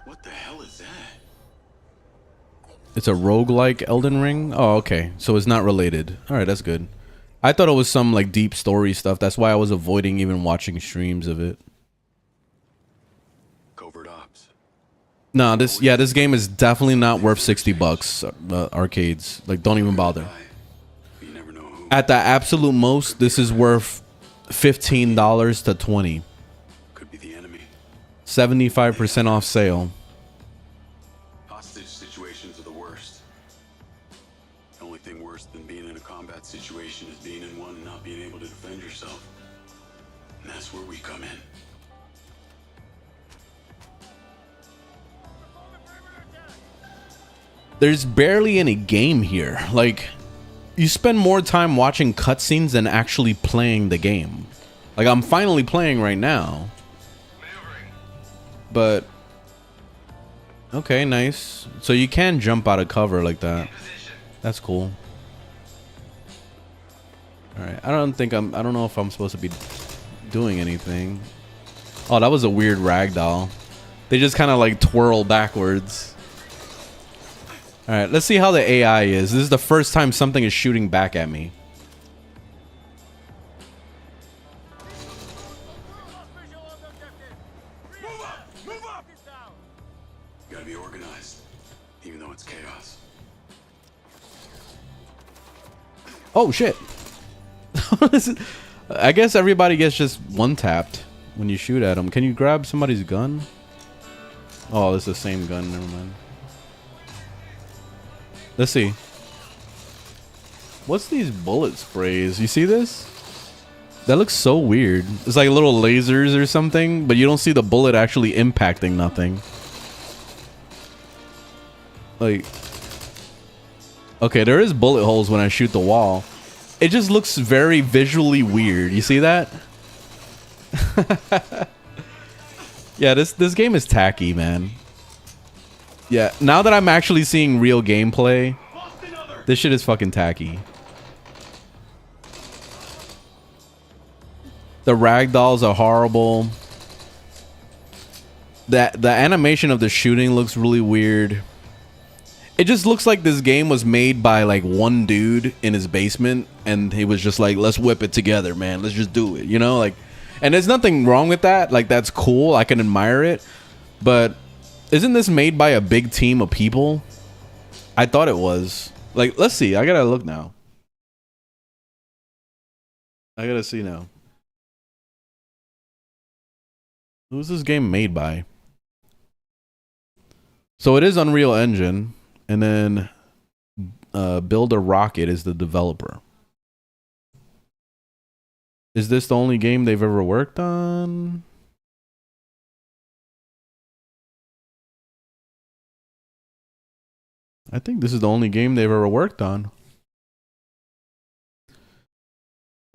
[SPEAKER 8] What the hell is that?
[SPEAKER 6] It's a roguelike Elden Ring? Oh, okay. So it's not related. Alright, that's good. I thought it was some like deep story stuff. That's why I was avoiding even watching streams of it.
[SPEAKER 8] Covert ops.
[SPEAKER 6] No, this game is definitely not worth $60. Arcades. Like, don't even bother.
[SPEAKER 8] You never know who.
[SPEAKER 6] At the absolute most, this is worth $15 to $20.
[SPEAKER 8] Could be the enemy.
[SPEAKER 6] 75% off sale.
[SPEAKER 8] Hostage situations are the worst. The only thing worse than being in a combat situation is being in one and not being able to defend yourself. And that's where we come in.
[SPEAKER 6] There's barely any game here. Like, you spend more time watching cutscenes than actually playing the game. Like, I'm finally playing right now. But okay, nice. So you can jump out of cover like that. That's cool. All right, I don't know if I'm supposed to be doing anything. Oh, that was a weird ragdoll. They just kind of like twirl backwards. All right, let's see how the AI is. This is the first time something is shooting back at me.
[SPEAKER 8] Gotta be organized, even though it's chaos.
[SPEAKER 6] Oh shit. I guess everybody gets just one tapped when you shoot at them. Can you grab somebody's gun? Oh, it's the same gun. Never mind. Let's see. What's these bullet sprays? You see this? That looks so weird. It's like little lasers or something, but you don't see the bullet actually impacting nothing. Like, okay, there is bullet holes when I shoot the wall. It just looks very visually weird. You see that? Yeah, this game is tacky, man. Yeah, now that I'm actually seeing real gameplay, this shit is fucking tacky. The ragdolls are horrible. The animation of the shooting looks really weird. It just looks like this game was made by like one dude in his basement, and he was just like, let's whip it together, man. Let's just do it, you know? Like, and there's nothing wrong with that. Like, that's cool. I can admire it. But isn't this made by a big team of people? I thought it was. Like, let's see. I gotta look now. I gotta see now. Who's this game made by? So it is Unreal Engine, and then Build a Rocket is the developer. Is this the only game they've ever worked on? I think this is the only game they've ever worked on.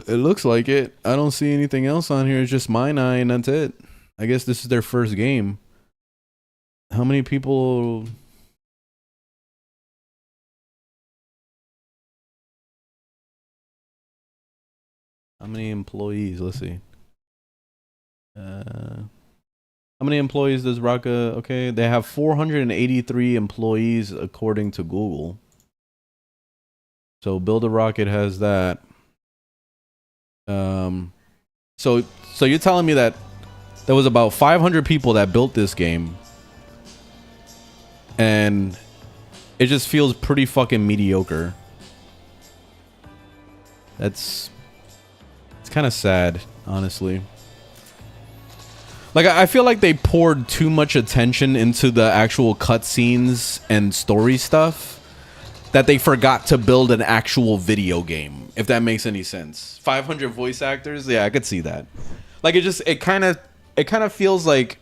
[SPEAKER 6] It looks like it. I don't see anything else on here. It's just Mindseye, and that's it. I guess this is their first game. How many people? How many employees? Let's see. How many employees does Rocka? Okay, they have 483 employees according to Google. So Build a Rocket has that. So you're telling me that there was about 500 people that built this game, and it just feels pretty fucking mediocre. It's kind of sad, honestly. Like, I feel like they poured too much attention into the actual cutscenes and story stuff that they forgot to build an actual video game, if that makes any sense. 500 voice actors, yeah, I could see that. Like, it kind of feels like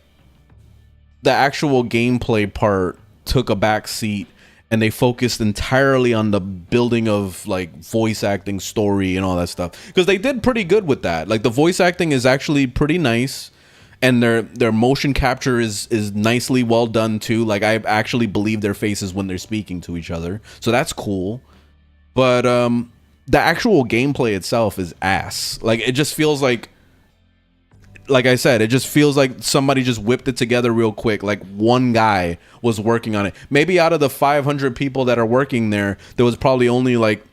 [SPEAKER 6] the actual gameplay part took a back seat and they focused entirely on the building of like voice acting, story, and all that stuff, because they did pretty good with that. Like, the voice acting is actually pretty nice, and their motion capture is nicely well done too. Like, I actually believe their faces when they're speaking to each other, so that's cool. But the actual gameplay itself is ass. Like, it just feels like I said, it just feels like somebody just whipped it together real quick. Like, one guy was working on it. Maybe out of the 500 people that are working there was probably only like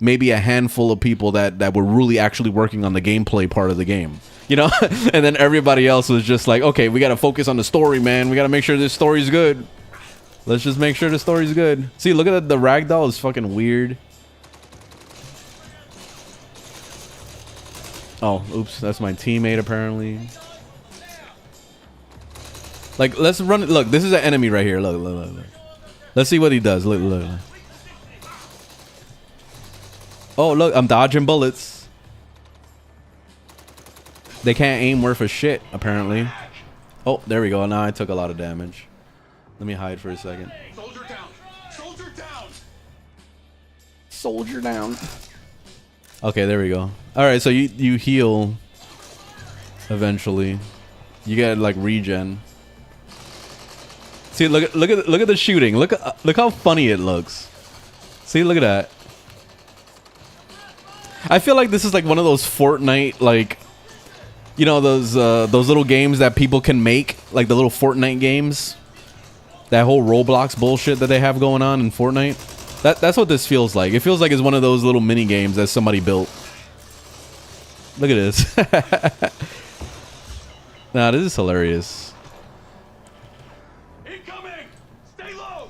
[SPEAKER 6] maybe a handful of people that were really actually working on the gameplay part of the game, you know. And then everybody else was just like, okay, we got to focus on the story, man. We got to make sure this story's good. Let's just make sure the story's good. See, look at the ragdoll is fucking weird. Oh, oops, that's my teammate apparently. Like, let's run it. Look, this is an enemy right here. Look. Let's see what he does. Look. Oh, look, I'm dodging bullets. They can't aim worth a shit, apparently. Oh, there we go. Now I took a lot of damage. Let me hide for a second.
[SPEAKER 3] Soldier down! Soldier down!
[SPEAKER 6] Soldier down. Okay, there we go. All right, so you heal eventually. You get like regen. See, look at the shooting. Look how funny it looks. See, look at that. I feel like this is like one of those Fortnite, like, you know, those little games that people can make, like the little Fortnite games. That whole Roblox bullshit that they have going on in Fortnite. That's what this feels like. It feels like it's one of those little mini games that somebody built. Look at this. Nah, this is hilarious.
[SPEAKER 3] Incoming! Stay low!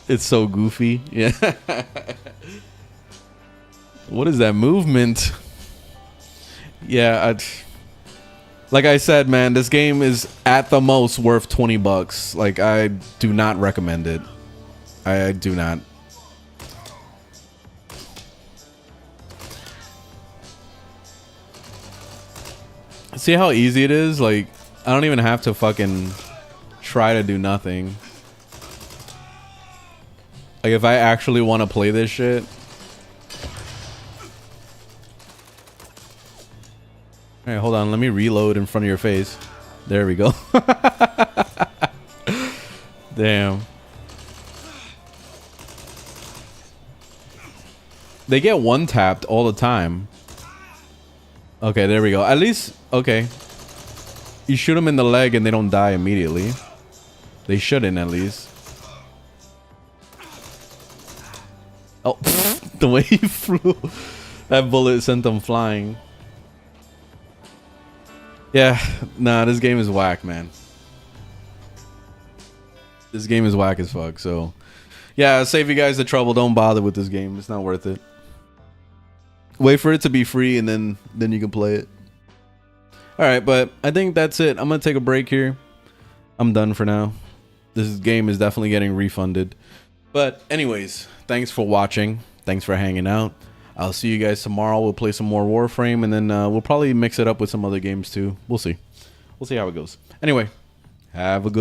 [SPEAKER 6] It's so goofy. Yeah. What is that movement? Yeah, like I said, man, this game is at the most worth $20. Like, I do not recommend it. I do not. See how easy it is? Like, I don't even have to fucking try to do nothing. Like, if I actually want to play this shit. Alright, hold on. Let me reload in front of your face. There we go. Damn. They get one tapped all the time. Okay, there we go. At least, okay. You shoot them in the leg and they don't die immediately. They shouldn't, at least. Oh, the way he flew. That bullet sent them flying. Yeah, nah, this game is whack, man. This game is whack as fuck, so... Yeah, save you guys the trouble. Don't bother with this game. It's not worth it. Wait for it to be free and then you can play it. Alright, but I think that's it. I'm going to take a break here. I'm done for now. This game is definitely getting refunded. But anyways, thanks for watching. Thanks for hanging out. I'll see you guys tomorrow. We'll play some more Warframe, and then we'll probably mix it up with some other games too. We'll see. We'll see how it goes. Anyway, have a good